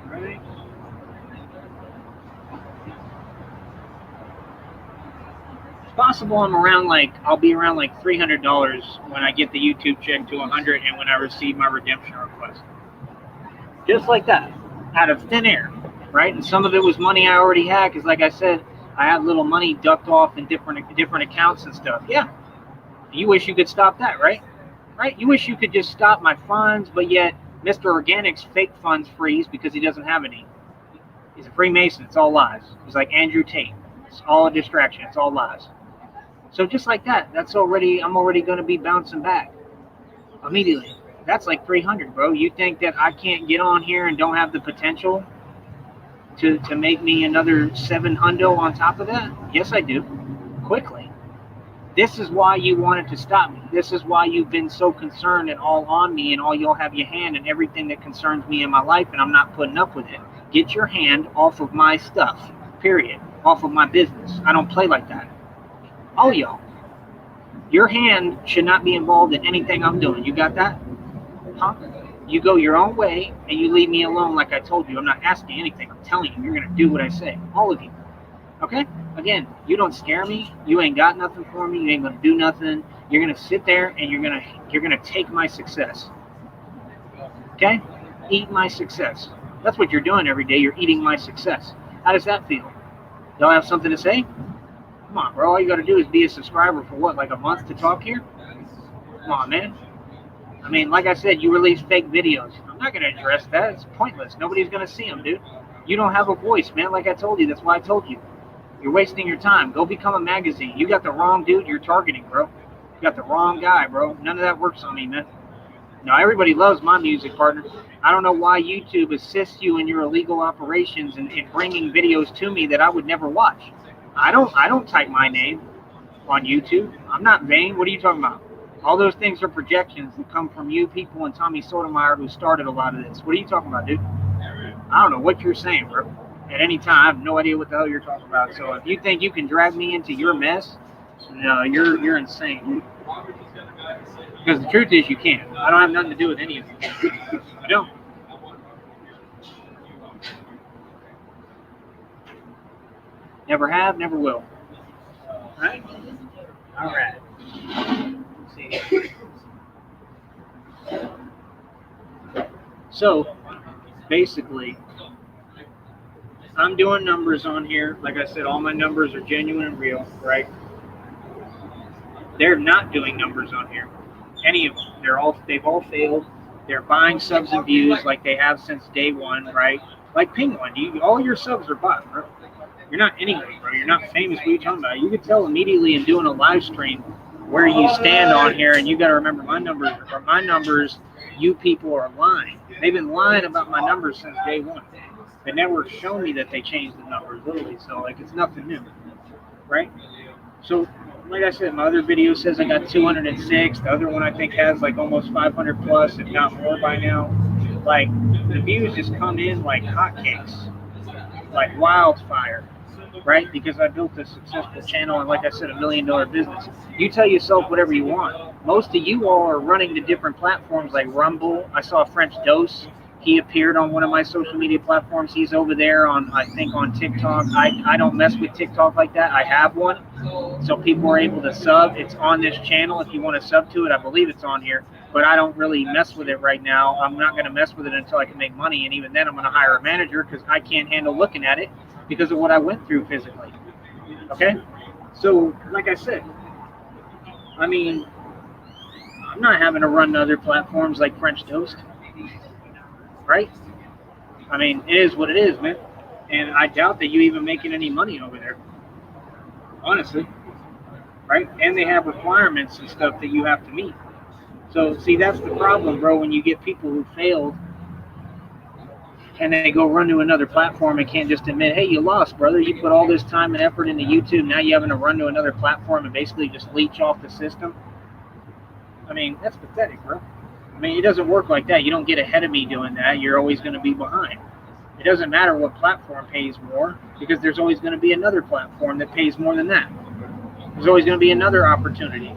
Right. It's possible I'll be around like $300 when I get the YouTube check to 100 and when I receive my redemption request. Just like that, out of thin air, right? And some of it was money I already had because, like I said, I had little money ducked off in different accounts and stuff. Yeah, you wish you could stop that, right? Right? You wish you could just stop my funds, but yet Mr. Organic's fake funds freeze because he doesn't have any. He's a Freemason. It's all lies. He's like Andrew Tate. It's all a distraction. It's all lies. So just like that, I'm already going to be bouncing back immediately. That's like 300, bro. You think that I can't get on here and don't have the potential to make me another 700 on top of that? Yes, I do. Quickly. This is why you wanted to stop me. This is why you've been so concerned and all on me, and all you'll have your hand in everything that concerns me in my life, and I'm not putting up with it. Get your hand off of my stuff, period. Off of my business. I don't play like that. All y'all. Your hand should not be involved in anything I'm doing. You got that? Huh? You go your own way and you leave me alone like I told you. I'm not asking you anything. I'm telling you, you're going to do what I say. All of you. Okay? Again, you don't scare me. You ain't got nothing for me. You ain't going to do nothing. You're going to sit there and you're going to take my success. Okay? Eat my success. That's what you're doing every day. You're eating my success. How does that feel? Y'all have something to say? Come on, bro. All you got to do is be a subscriber for what, like a month to talk here? Come on, man. I mean, like I said, you release fake videos. I'm not going to address that. It's pointless. Nobody's going to see them, dude. You don't have a voice, man. Like I told you. That's why I told you. You're wasting your time. Go become a magazine. You got the wrong dude you're targeting, bro. You got the wrong guy, bro. None of that works on me, man. Now, everybody loves my music, partner. I don't know why YouTube assists you in your illegal operations and bringing videos to me that I would never watch. I don't type my name on YouTube. I'm not vain. What are you talking about? All those things are projections that come from you people and Tommy Sotomayor, who started a lot of this. What are you talking about, dude? I don't know what you're saying, bro. At any time, I have no idea what the hell you're talking about. So if you think you can drag me into your mess, no, you're insane, dude. Because the truth is you can't. I don't have nothing to do with any of it. I don't. Never have, never will. All right? All right. See. So, basically, I'm doing numbers on here. Like I said, all my numbers are genuine and real, right? They're not doing numbers on here. Any of them. They've all failed. They're buying subs and views like they have since day one, right? Like Penguin, all your subs are bought, bro. You're not anybody, bro. You're not famous. What are you talking about? You can tell immediately in doing a live stream where you stand on here, and you got to remember my numbers. You people are lying. They've been lying about my numbers since day one. The network showed me that they changed the numbers literally, so like it's nothing new, right? So, like I said, my other video says I got 206. The other one I think has like almost 500 plus, if not more by now. Like the views just come in like hotcakes, like wildfire. Right? Because I built a successful channel and, like I said, $1 million business. You tell yourself whatever you want. Most of you all are running to different platforms like Rumble. I saw French Dose. He appeared on one of my social media platforms. He's over there on, I think, on TikTok. I don't mess with TikTok like that. I have one. So people are able to sub. It's on this channel. If you want to sub to it, I believe it's on here. But I don't really mess with it right now. I'm not going to mess with it until I can make money. And even then, I'm going to hire a manager because I can't handle looking at it because of what I went through physically. Okay? So, like I said, I mean, I'm not having to run to other platforms like French Toast. Right? I mean, it is what it is, man. And I doubt that you even making any money over there. Honestly. Right? And they have requirements and stuff that you have to meet. So, see, that's the problem, bro, when you get people who failed and they go run to another platform and can't just admit, hey, you lost, brother. You put all this time and effort into YouTube. Now you're having to run to another platform and basically just leech off the system. I mean, that's pathetic, bro. I mean, it doesn't work like that. You don't get ahead of me doing that. You're always going to be behind. It doesn't matter what platform pays more because there's always going to be another platform that pays more than that. There's always going to be another opportunity,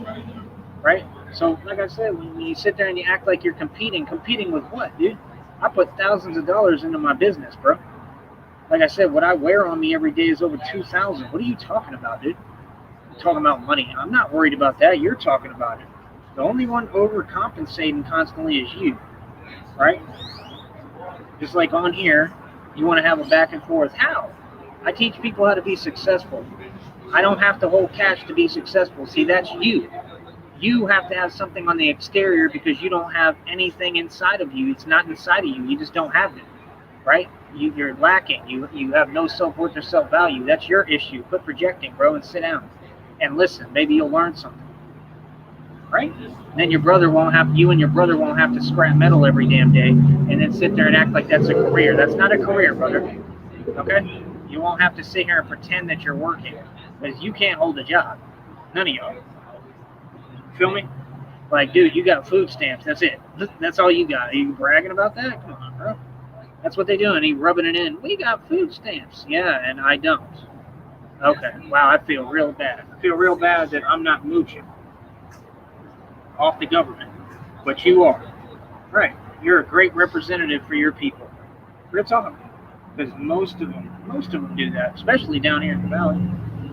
right? So, like I said, when you sit there and you act like you're competing with what, dude? I put thousands of dollars into my business, bro. Like I said, what I wear on me every day is over $2,000. What are you talking about, dude? You're talking about money. I'm not worried about that. You're talking about it. The only one overcompensating constantly is you, right? Just like on here, you want to have a back and forth. How? I teach people how to be successful. I don't have to hold cash to be successful. See, that's you. You have to have something on the exterior because you don't have anything inside of you. It's not inside of you. You just don't have it, right? You're lacking. You have no self-worth or self-value. That's your issue. Quit projecting, bro, and sit down and listen. Maybe you'll learn something. right? Then your brother won't have, you and your brother won't have to scrap metal every damn day and then sit there and act like that's a career. That's not a career, brother. Okay? You won't have to sit here and pretend that you're working because you can't hold a job. None of y'all. Feel me? Like, dude, you got food stamps. That's it. That's all you got. Are you bragging about that? Come on, bro. That's what they do, and he rubbing it in. We got food stamps. Yeah, and I don't. Okay. Wow, I feel real bad. I feel real bad that I'm not mooching off the government, but you are. Right. You're a great representative for your people. Real talk. Because most of them do that, especially down here in the valley.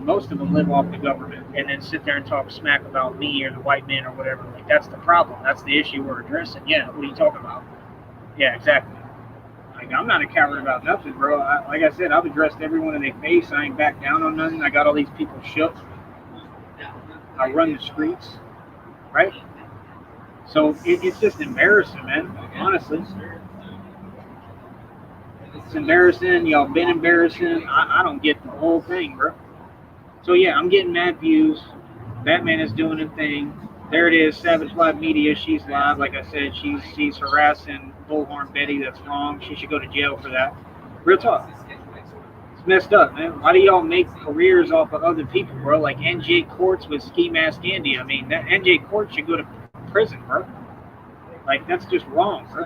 Most of them live off the government and then sit there and talk smack about me or the white man or whatever. Like, that's the problem. That's the issue we're addressing. Yeah, what are you talking about? Yeah, exactly. Like, I'm not a coward about nothing, bro. Like I said, I've addressed everyone in their face. I ain't back down on nothing. I got all these people shook. I run the streets, right? So it's just embarrassing, man. Honestly. It's embarrassing. Y'all been embarrassing. I don't get the whole thing, bro. So yeah, I'm getting mad views. Batman is doing a thing. There it is, Savage Live Media. She's live. Like I said, she's harassing Bullhorn Betty. That's wrong. She should go to jail for that. Real talk. It's messed up, man. Why do y'all make careers off of other people, bro? Like NJ Courts with Ski Mask Andy. I mean, that NJ Court should go to prison, bro. Like, that's just wrong, bro.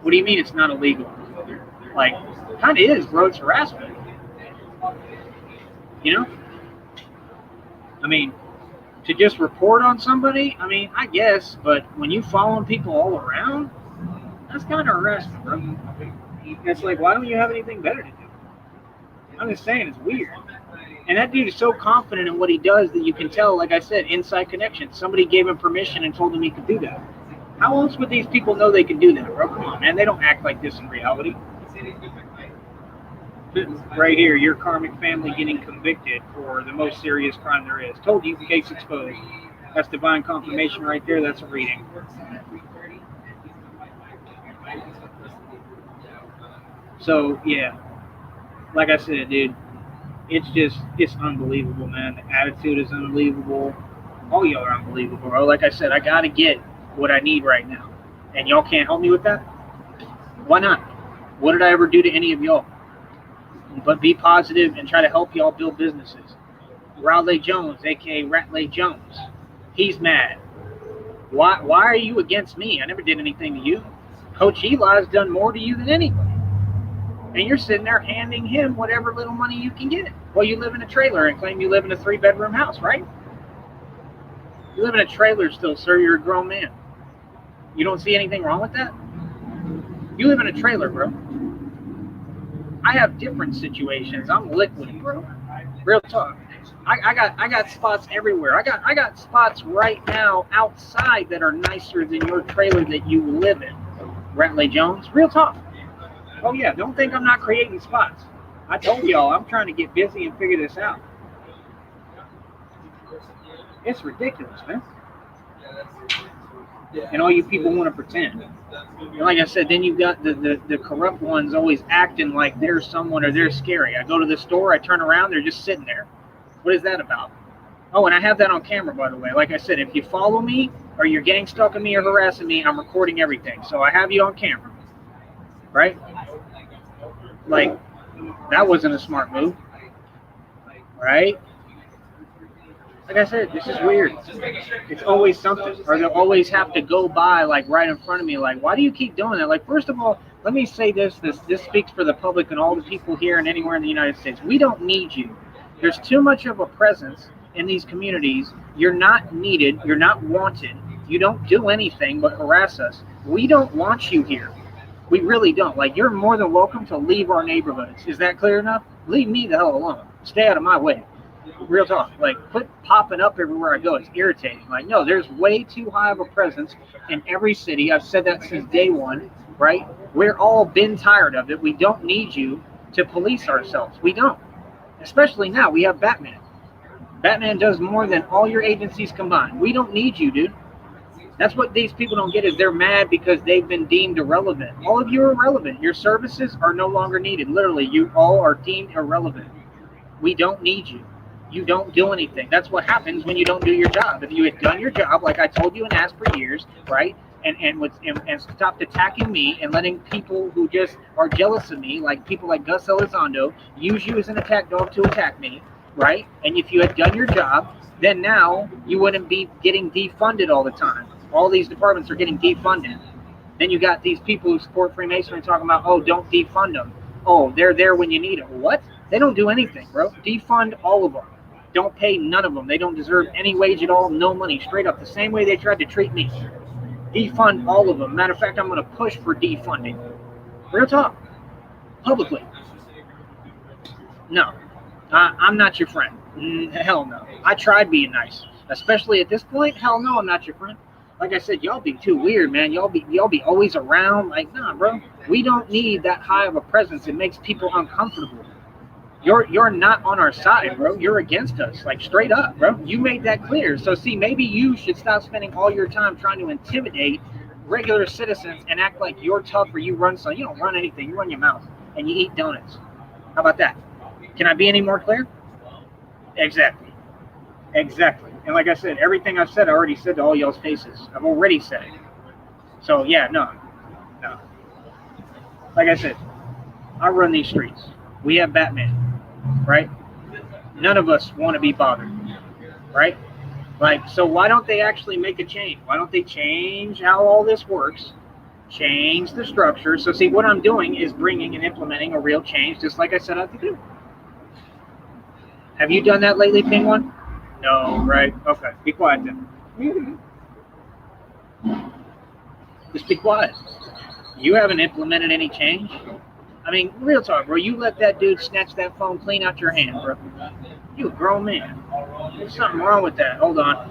What do you mean it's not illegal? Like, kind of is, bro. It's harassment. You know? I mean, to just report on somebody, I mean, I guess, but when you following people all around, that's kind of harassment, bro. It's like, why don't you have anything better to do? I'm just saying, it's weird. And that dude is so confident in what he does that you can tell, like I said, inside connection. Somebody gave him permission and told him he could do that. How else would these people know they can do that, bro? Come on, man. They don't act like this in reality. Right here, your karmic family getting convicted for the most serious crime there is. Told you, case exposed. That's divine confirmation right there. That's a reading. So, yeah. Like I said, dude, it's unbelievable, man. The attitude is unbelievable. All y'all are unbelievable, bro. Like I said, I got to get what I need right now. And y'all can't help me with that? Why not? What did I ever do to any of y'all? But be positive and try to help y'all build businesses. Rowley Jones, a.k.a. Ratley Jones, he's mad. Why are you against me? I never did anything to you. Coach Eli's done more to you than anybody. And you're sitting there handing him whatever little money you can get. Well, you live in a trailer and claim you live in a 3-bedroom house, right? You live in a trailer still, sir. You're a grown man. You don't see anything wrong with that? You live in a trailer, bro. I have different situations. I'm liquid, bro. Real talk. I got spots everywhere. I got spots right now outside that are nicer than your trailer that you live in. Ratley Jones, real talk. Oh yeah, don't think I'm not creating spots. I told y'all I'm trying to get busy and figure this out. It's ridiculous, man. And all you people want to pretend. And like I said, then you've got the corrupt ones always acting like they're someone or they're scary. I go to the store, I turn around, they're just sitting there. What is that about? Oh, and I have that on camera, by the way. Like I said, if you follow me or you're gang stalking me or harassing me, I'm recording everything. So I have you on camera. Right? Like, that wasn't a smart move. Right? Like I said, this is weird. It's always something. Or they'll always have to go by, like, right in front of me. Like, why do you keep doing that? Like, first of all, let me say this speaks for the public and all the people here and anywhere in the United States. We don't need you. There's too much of a presence in these communities. You're not needed. You're not wanted. You don't do anything but harass us. We don't want you here. We really don't. Like, you're more than welcome to leave our neighborhoods. Is that clear enough? Leave me the hell alone. Stay out of my way. Real talk. Like, quit popping up everywhere I go. It's irritating. Like, no, there's way too high of a presence in every city. I've said that since day one, right? We're all been tired of it. We don't need you to police ourselves. We don't. Especially now, we have Batman. Batman does more than all your agencies combined. We don't need you, dude. That's what these people don't get is they're mad because they've been deemed irrelevant. All of you are irrelevant. Your services are no longer needed. Literally, you all are deemed irrelevant. We don't need you. You don't do anything. That's what happens when you don't do your job. If you had done your job, like I told you and asked for years, right? And stopped attacking me and letting people who just are jealous of me, like people like Gus Elizondo, use you as an attack dog to attack me, right? And if you had done your job, then now you wouldn't be getting defunded all the time. All these departments are getting defunded. Then you got these people who support Freemasonry talking about, oh, don't defund them. Oh, they're there when you need them. What? They don't do anything, bro. Defund all of them. Don't pay none of them. They don't deserve any wage at all, no money, straight up. The same way they tried to treat me. Defund all of them. Matter of fact, I'm going to push for defunding. Real talk. Publicly. No. I'm not your friend. Hell no. I tried being nice. Especially at this point, hell no, I'm not your friend. Like I said, y'all be too weird, man. Y'all be always around. Like, nah, bro. We don't need that high of a presence. It makes people uncomfortable. You're not on our side, bro. You're against us, like straight up, bro. You made that clear. So see, maybe you should stop spending all your time trying to intimidate regular citizens and act like you're tough or you run something. You don't run anything. You run your mouth and you eat donuts. How about that? Can I be any more clear? Exactly. Exactly. And like I said, everything I've said, I already said to all y'all's faces. I've already said it. So yeah, no. Like I said, I run these streets. We have Batman, right? None of us want to be bothered, right? Like, so why don't they actually make a change? Why don't they change how all this works? Change the structure. So see, what I'm doing is bringing and implementing a real change, just like I set out to do. Have you done that lately, Penguin? No, right? Okay, be quiet then. Just be quiet. You haven't implemented any change. I mean, real talk, bro. You let that dude snatch that phone clean out your hand, bro. You a grown man. There's something wrong with that. Hold on.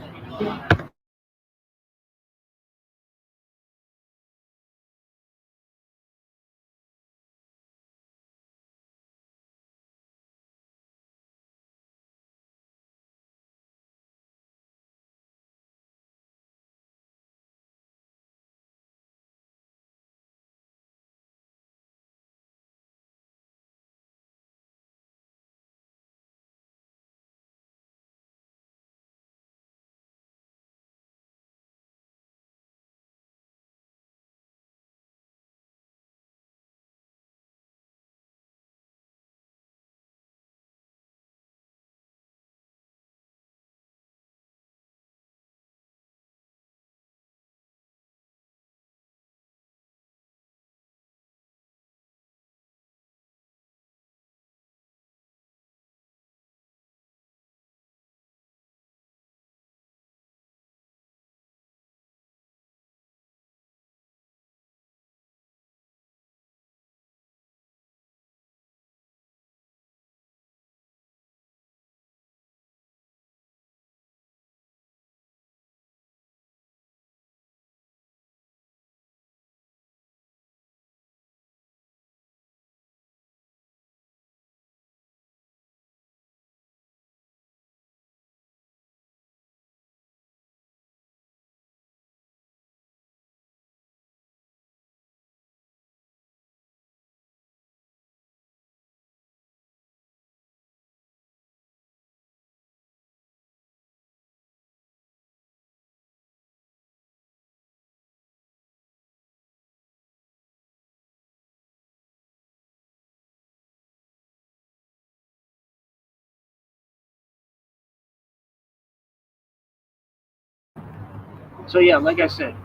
So yeah, like I said,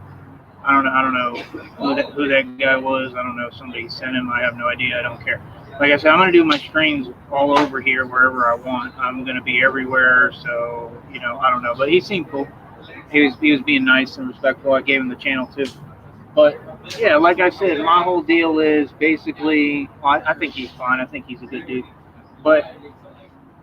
I don't know who that guy was. I don't know if somebody sent him. I have no idea. I don't care. Like I said, I'm gonna do my streams all over here, wherever I want. I'm gonna be everywhere. So I don't know. But he seemed cool. He was being nice and respectful. I gave him the channel too. But yeah, like I said, my whole deal is basically, I think he's fine. I think he's a good dude. But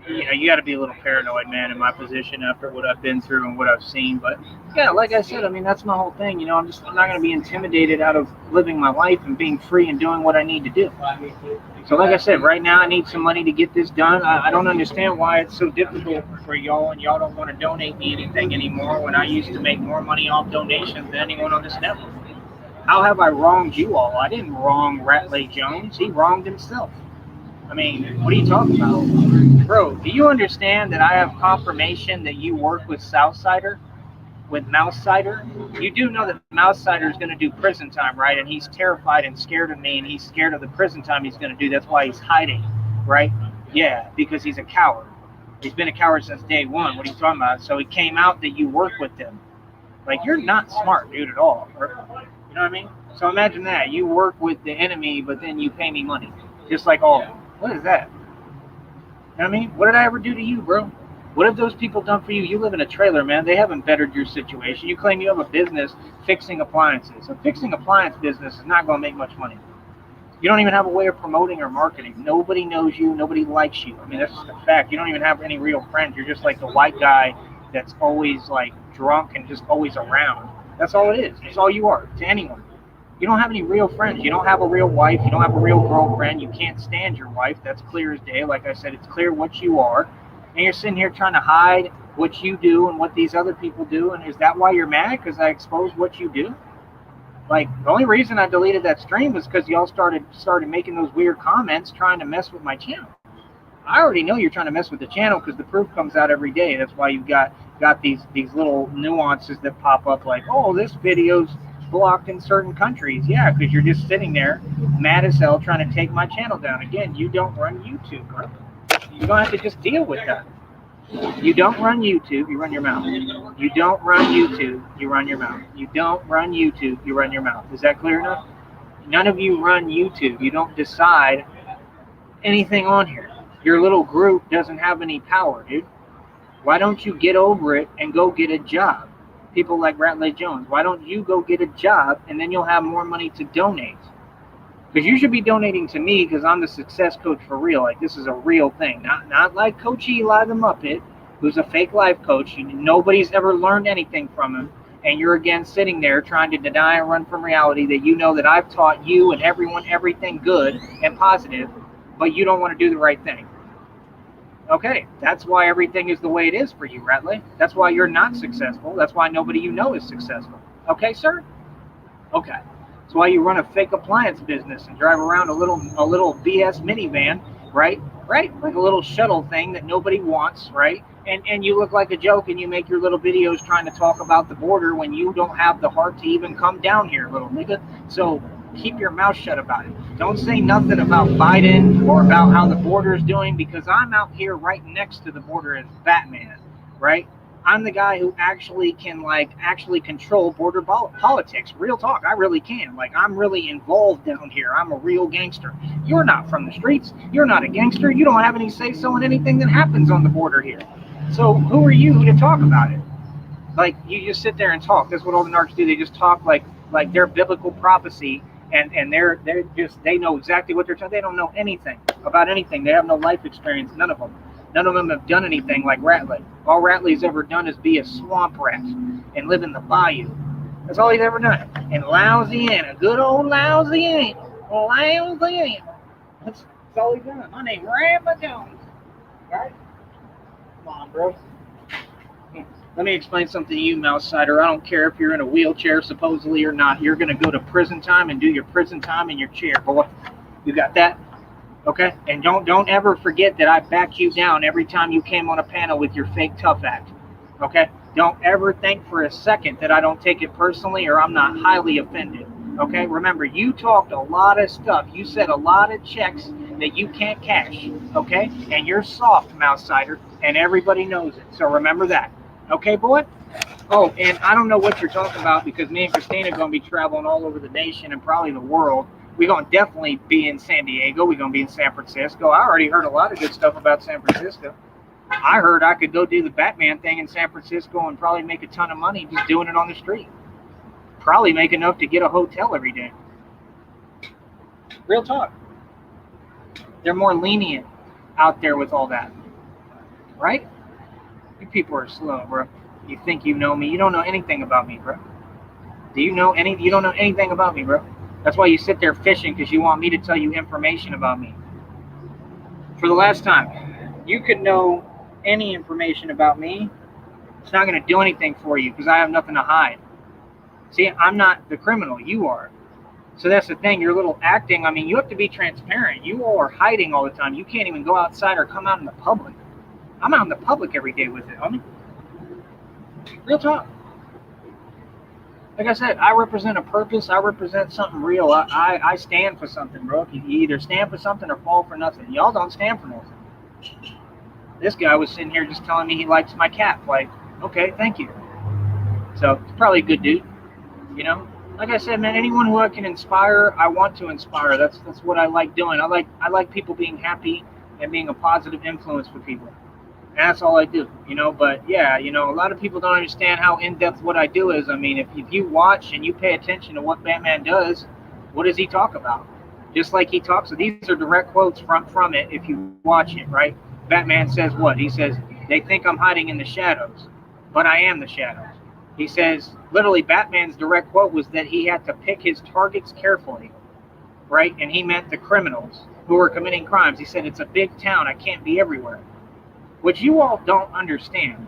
you got to be a little paranoid, man, in my position after what I've been through and what I've seen. But yeah, like I said, I mean, that's my whole thing. I'm not going to be intimidated out of living my life and being free and doing what I need to do. So like I said, right now I need some money to get this done. I don't understand why it's so difficult for y'all and y'all don't want to donate me anything anymore when I used to make more money off donations than anyone on this network. How have I wronged you all? I didn't wrong Ratley Jones. He wronged himself. I mean, what are you talking about? Bro, do you understand that I have confirmation that you work with Southsider, with Mousesider? You do know that Mousesider is going to do prison time, right? And he's terrified and scared of me, and he's scared of the prison time he's going to do. That's why he's hiding, right? Yeah, because he's a coward. He's been a coward since day one. What are you talking about? So he came out that you work with them. Like, you're not smart, dude, at all. You know what I mean? So imagine that. You work with the enemy, but then you pay me money. Just like, oh, what is that? You know what I mean? What did I ever do to you, bro? What have those people done for you? You live in a trailer, man. They haven't bettered your situation. You claim you have a business fixing appliances. A fixing appliance business is not going to make much money. You don't even have a way of promoting or marketing. Nobody knows you. Nobody likes you. I mean, that's just a fact. You don't even have any real friends. You're just like the white guy that's always like drunk and just always around. That's all it is. That's all you are to anyone. You don't have any real friends. You don't have a real wife. You don't have a real girlfriend. You can't stand your wife. That's clear as day. Like I said, it's clear what you are. And you're sitting here trying to hide what you do and what these other people do. And is that why you're mad? Because I exposed what you do? Like, the only reason I deleted that stream was because y'all started making those weird comments trying to mess with my channel. I already know you're trying to mess with the channel because the proof comes out every day. That's why you've got these little nuances that pop up like, oh, this video's blocked in certain countries. Yeah, because you're just sitting there mad as hell trying to take my channel down. Again, you don't run YouTube, bro. You're going to have to just deal with that. You don't run YouTube, you run your mouth. You don't run YouTube, you run your mouth. You don't run YouTube, you run your mouth. Is that clear enough? None of you run YouTube. You don't decide anything on here. Your little group doesn't have any power, dude. Why don't you get over it and go get a job? People like Ratley Jones, why don't you go get a job and then you'll have more money to donate? Because you should be donating to me because I'm the success coach for real. Like, this is a real thing. Not like Coach Eli the Muppet, who's a fake life coach. Nobody's ever learned anything from him. And you're again sitting there trying to deny and run from reality that you know that I've taught you and everyone everything good and positive, but you don't want to do the right thing. Okay, that's why everything is the way it is for you, Ratley. That's why you're not successful. That's why nobody you know is successful. Okay, sir? Okay. That's why you run a fake appliance business and drive around a little BS minivan, right? Right? Like a little shuttle thing that nobody wants, right? And you look like a joke and you make your little videos trying to talk about the border when you don't have the heart to even come down here, little nigga. So keep your mouth shut about it. Don't say nothing about Biden or about how the border is doing because I'm out here right next to the border as Batman, right? I'm the guy who actually can actually control border politics. Real talk, I really can. Like, I'm really involved down here. I'm a real gangster. You're not from the streets. You're not a gangster. You don't have any say-so in anything that happens on the border here. So who are you to talk about it? Like, you just sit there and talk. That's what all the narcs do. They just talk like they're biblical prophecy, and they know exactly what they're talking. They don't know anything about anything. They have no life experience. None of them. None of them have done anything like Ratley. All Ratley's ever done is be a swamp rat and live in the bayou. That's all he's ever done. In Louisiana, good old Louisiana. Louisiana. That's all he's done. My name's Ratley Jones. All right? Come on, bro. Let me explain something to you, Mousesider. I don't care if you're in a wheelchair, supposedly, or not. You're going to go to prison time and do your prison time in your chair, boy. You got that? Okay? And don't ever forget that I back you down every time you came on a panel with your fake tough act. Okay? Don't ever think for a second that I don't take it personally or I'm not highly offended. Okay? Remember, you talked a lot of stuff. You said a lot of checks that you can't cash. Okay? And you're soft, Mousesider, and everybody knows it. So remember that. Okay, boy? Oh, and I don't know what you're talking about because me and Christina are going to be traveling all over the nation and probably the world. We're going to definitely be in San Diego. We're going to be in San Francisco. I already heard a lot of good stuff about San Francisco. I heard I could go do the Batman thing in San Francisco and probably make a ton of money just doing it on the street. Probably make enough to get a hotel every day. Real talk. They're more lenient out there with all that. Right? You people are slow, bro. You think you know me. You don't know anything about me, bro. You don't know anything about me, bro. That's why you sit there fishing because you want me to tell you information about me. For the last time, you could know any information about me. It's not going to do anything for you because I have nothing to hide. See, I'm not the criminal. You are. So that's the thing. Your little acting. I mean, you have to be transparent. You all are hiding all the time. You can't even go outside or come out in the public. I'm out in the public every day with it, homie. Real talk. Like I said, I represent a purpose. I represent something real. I stand for something, bro. You either stand for something or fall for nothing. Y'all don't stand for nothing. This guy was sitting here just telling me he likes my cap. Like, okay, thank you. So, it's probably a good dude, you know? Like I said, man, anyone who I can inspire, I want to inspire. That's what I like doing. I like people being happy and being a positive influence for people. And that's all I do, you know. But yeah, you know, a lot of people don't understand how in depth what I do is. I mean, if you watch and you pay attention to what Batman does, what does he talk about? Just like he talks. These are direct quotes from it. If you watch it, right? Batman says what? He says they think I'm hiding in the shadows, but I am the shadows. He says literally Batman's direct quote was that he had to pick his targets carefully, right? And he meant the criminals who were committing crimes. He said it's a big town. I can't be everywhere. What you all don't understand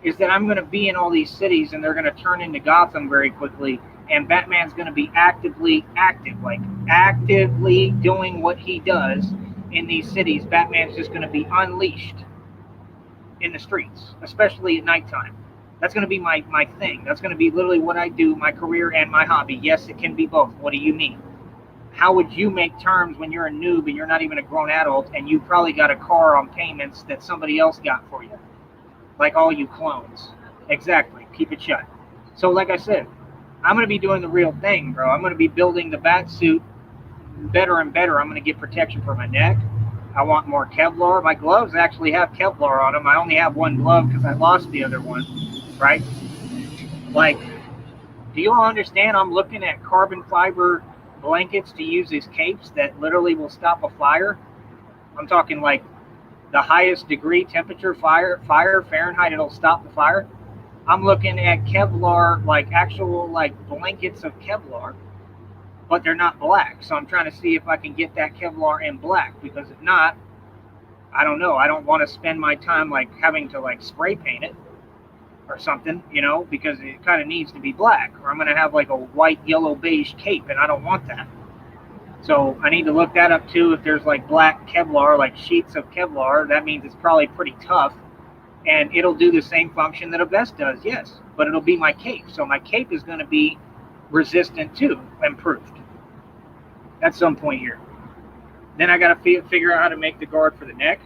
is that I'm going to be in all these cities and they're going to turn into Gotham very quickly. And Batman's going to be actively doing what he does in these cities. Batman's just going to be unleashed in the streets, especially at nighttime. That's going to be my thing. That's going to be literally what I do, my career and my hobby. Yes, it can be both. What do you mean? How would you make terms when you're a noob and you're not even a grown adult and you probably got a car on payments that somebody else got for you? Like all you clones. Exactly. Keep it shut. So like I said, I'm going to be doing the real thing, bro. I'm going to be building the bat suit better and better. I'm going to get protection for my neck. I want more Kevlar. My gloves actually have Kevlar on them. I only have one glove because I lost the other one, right? Like, do you all understand? I'm looking at carbon fiber blankets to use as capes that literally will stop a fire. I'm talking like the highest degree temperature fire Fahrenheit, it'll stop the fire. I'm looking at Kevlar, like actual like blankets of Kevlar, but they're not black. So I'm trying to see if I can get that Kevlar in black, because if not, I don't know. I don't want to spend my time like having to like spray paint it or something, you know, because it kind of needs to be black, or I'm going to have like a white, yellow, beige cape, and I don't want that. So I need to look that up too. If there's like black Kevlar, like sheets of Kevlar, that means it's probably pretty tough, and it'll do the same function that a vest does, yes, but it'll be my cape. So my cape is going to be resistant too, improved at some point here. Then I got to figure out how to make the guard for the neck.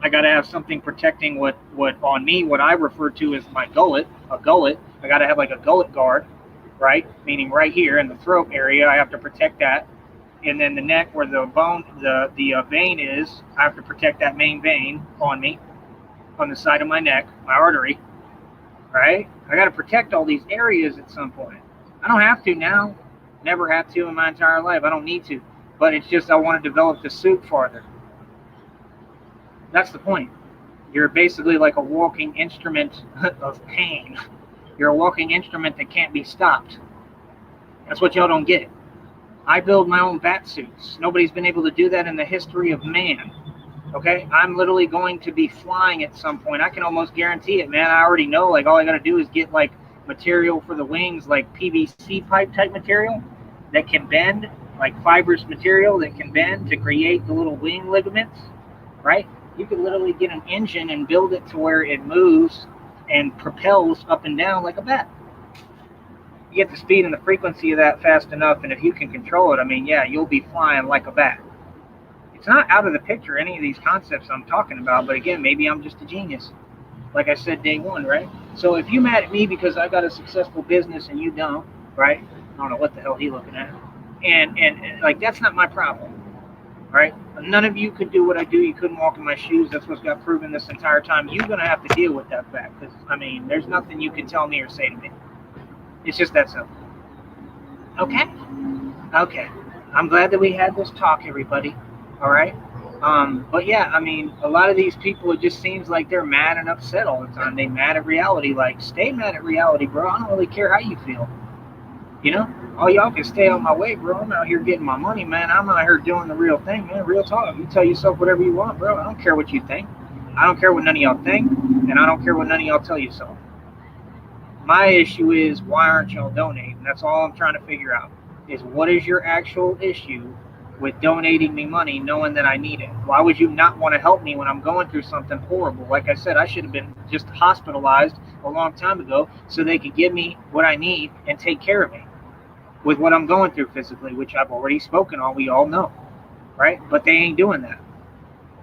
I got to have something protecting what on me, what I refer to as my gullet, a gullet. I got to have like a gullet guard, right? Meaning right here in the throat area, I have to protect that. And then the neck where the bone, the vein is, I have to protect that main vein on me, on the side of my neck, my artery, right? I got to protect all these areas at some point. I don't have to now. Never have to in my entire life. I don't need to. But it's just I want to develop the suit farther. That's the point. You're basically like a walking instrument of pain. You're a walking instrument that can't be stopped. That's what y'all don't get. I build my own bat suits. Nobody's been able to do that in the history of man. Okay? I'm literally going to be flying at some point. I can almost guarantee it, man. I already know, like, all I got to do is get, like, material for the wings, like PVC pipe type material that can bend, like fibrous material that can bend to create the little wing ligaments, right? You could literally get an engine and build it to where it moves and propels up and down like a bat. You get the speed and the frequency of that fast enough, and if you can control it, I mean, yeah, you'll be flying like a bat. It's not out of the picture, any of these concepts I'm talking about, but again, maybe I'm just a genius. Like I said, day one, right? So if you mad at me because I got a successful business and you don't, right? I don't know what the hell he looking at. And like, that's not my problem, right? None of you could do what I do. You couldn't walk in my shoes. That's what's got proven this entire time. You're going to have to deal with that fact. Because, I mean, there's nothing you can tell me or say to me. It's just that simple. Okay? Okay. I'm glad that we had this talk, everybody. All right? But yeah, I mean, a lot of these people, it just seems like they're mad and upset all the time. They mad at reality. Like, stay mad at reality, bro. I don't really care how you feel. You know? All y'all can stay out my way, bro. I'm out here getting my money, man. I'm out here doing the real thing, man. Real talk. You tell yourself whatever you want, bro. I don't care what you think. I don't care what none of y'all think. And I don't care what none of y'all tell you so. My issue is, why aren't y'all donating? That's all I'm trying to figure out. is what is your actual issue with donating me money knowing that I need it? Why would you not want to help me when I'm going through something horrible? Like I said, I should have been just hospitalized a long time ago so they could give me what I need and take care of me with what I'm going through physically, which I've already spoken on. We all know, right? But they ain't doing that.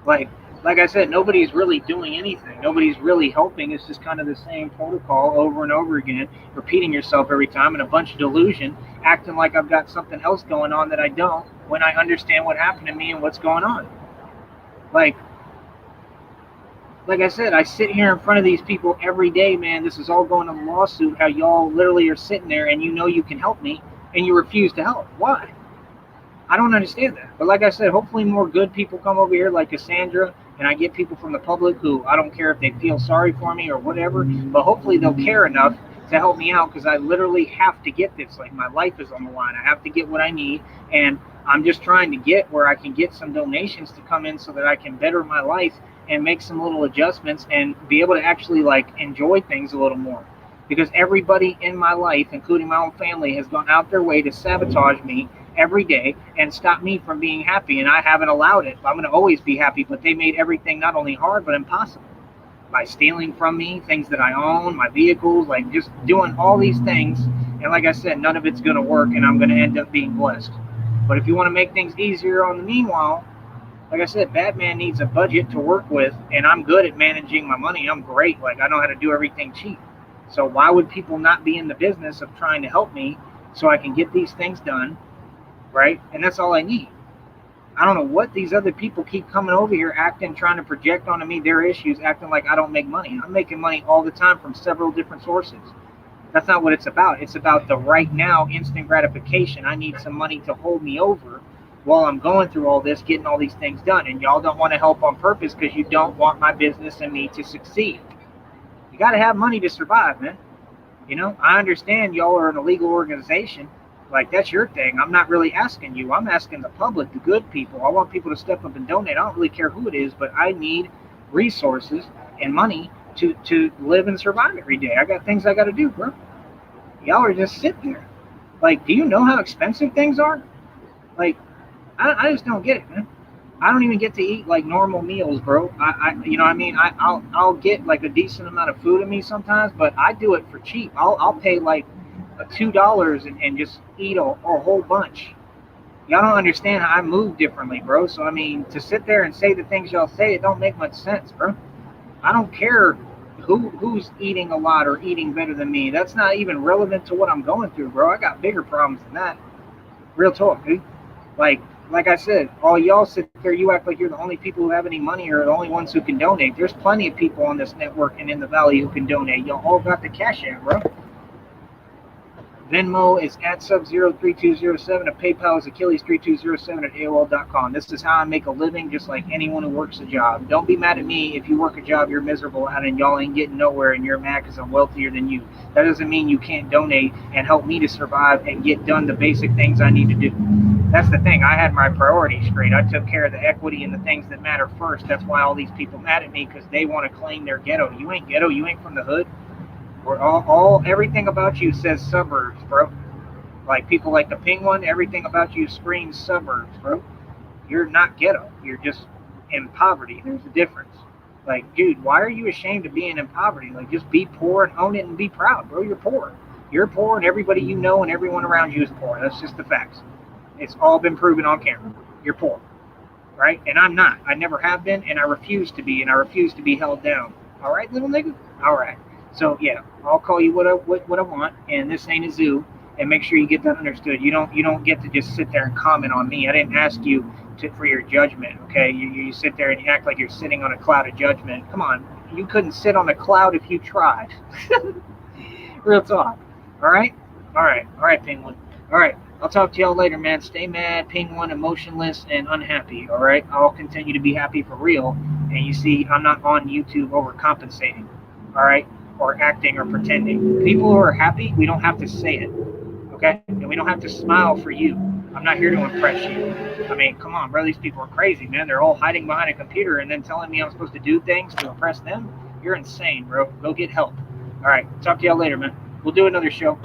Like like I said, nobody's really doing anything. Nobody's really helping. It's just kind of the same protocol over and over again, repeating yourself every time, and a bunch of delusion, acting like I've got something else going on that I don't, when I understand what happened to me and what's going on. Like like I said, I sit here in front of these people every day, man. This is all going to lawsuit. How y'all literally are sitting there and you know you can help me and you refuse to help. Why? I don't understand that. But like I said, hopefully more good people come over here like Cassandra, and I get people from the public who, I don't care if they feel sorry for me or whatever, but hopefully they'll care enough to help me out, because I literally have to get this. Like, my life is on the line. I have to get what I need, and I'm just trying to get where I can get some donations to come in so that I can better my life and make some little adjustments and be able to actually like enjoy things a little more. Because everybody in my life, including my own family, has gone out their way to sabotage me every day and stop me from being happy, and I haven't allowed it. I'm going to always be happy, but they made everything not only hard but impossible by stealing from me things that I own, my vehicles, like just doing all these things. And like I said, none of it's going to work, and I'm going to end up being blessed. But if you want to make things easier on the meanwhile, like I said, Batman needs a budget to work with, and I'm good at managing my money. I'm great. Like, I know how to do everything cheap. So why would people not be in the business of trying to help me so I can get these things done, right? And that's all I need. I don't know what these other people keep coming over here acting, trying to project onto me their issues, acting like I don't make money. I'm making money all the time from several different sources. That's not what it's about. It's about the right now instant gratification. I need some money to hold me over while I'm going through all this, getting all these things done. And y'all don't want to help on purpose because you don't want my business and me to succeed. You got to have money to survive, man. You know, I understand y'all are an illegal organization. Like, that's your thing. I'm not really asking you. I'm asking the public, the good people. I want people to step up and donate. I don't really care who it is, but I need resources and money to live and survive every day. I got things I got to do, bro. Y'all are just sitting there. Like, do you know how expensive things are? Like, I just don't get it, man. I don't even get to eat like normal meals, bro. You know what I mean? I'll get like a decent amount of food in me sometimes, but I do it for cheap. I'll pay like $2 and just eat a whole bunch. Y'all don't understand how I move differently, bro. So I mean, to sit there and say the things y'all say, it don't make much sense, bro. I don't care who's eating a lot or eating better than me. That's not even relevant to what I'm going through, bro. I got bigger problems than that. Real talk, dude. Like I said, all y'all sit there, you act like you're the only people who have any money or the only ones who can donate. There's plenty of people on this network and in the valley who can donate. Y'all all got the cash app, bro. Venmo is at Sub-Zero3207. PayPal is Achilles3207 at AOL.com. This is how I make a living, just like anyone who works a job. Don't be mad at me if you work a job you're miserable at and y'all ain't getting nowhere and you're mad because I'm wealthier than you. That doesn't mean you can't donate and help me to survive and get done the basic things I need to do. That's the thing. I had my priorities straight. I took care of the equity and the things that matter first. That's why all these people mad at me, because they want to claim they're ghetto. You ain't ghetto. You ain't from the hood. Or everything about you says suburbs, bro. Like people like the ping one, everything about you screams suburbs, bro. You're not ghetto. You're just in poverty. There's a difference. Like, dude, why are you ashamed of being in poverty? Like, just be poor and own it and be proud, bro. You're poor. You're poor, and everybody you know and everyone around you is poor. That's just the facts. It's all been proven on camera. You're poor, right? And I'm not. I never have been, and I refuse to be, and I refuse to be held down. All right, little nigga? All right. So yeah, I'll call you what I want, and this ain't a zoo. And make sure you get that understood. You don't get to just sit there and comment on me. I didn't ask you for your judgment. Okay, you sit there and you act like you're sitting on a cloud of judgment. Come on, you couldn't sit on a cloud if you tried. Real talk. All right, Penguin. All right, I'll talk to y'all later, man. Stay mad, Penguin, emotionless, and unhappy. All right, I'll continue to be happy for real. And you see, I'm not on YouTube overcompensating. All right. Or acting or pretending. People who are happy, we don't have to say it, okay? And we don't have to smile for you. I'm not here to impress you. I mean, come on, bro. These people are crazy, man. They're all hiding behind a computer and then telling me I'm supposed to do things to impress them. You're insane, bro. Go get help. All right. Talk to y'all later, man. We'll do another show.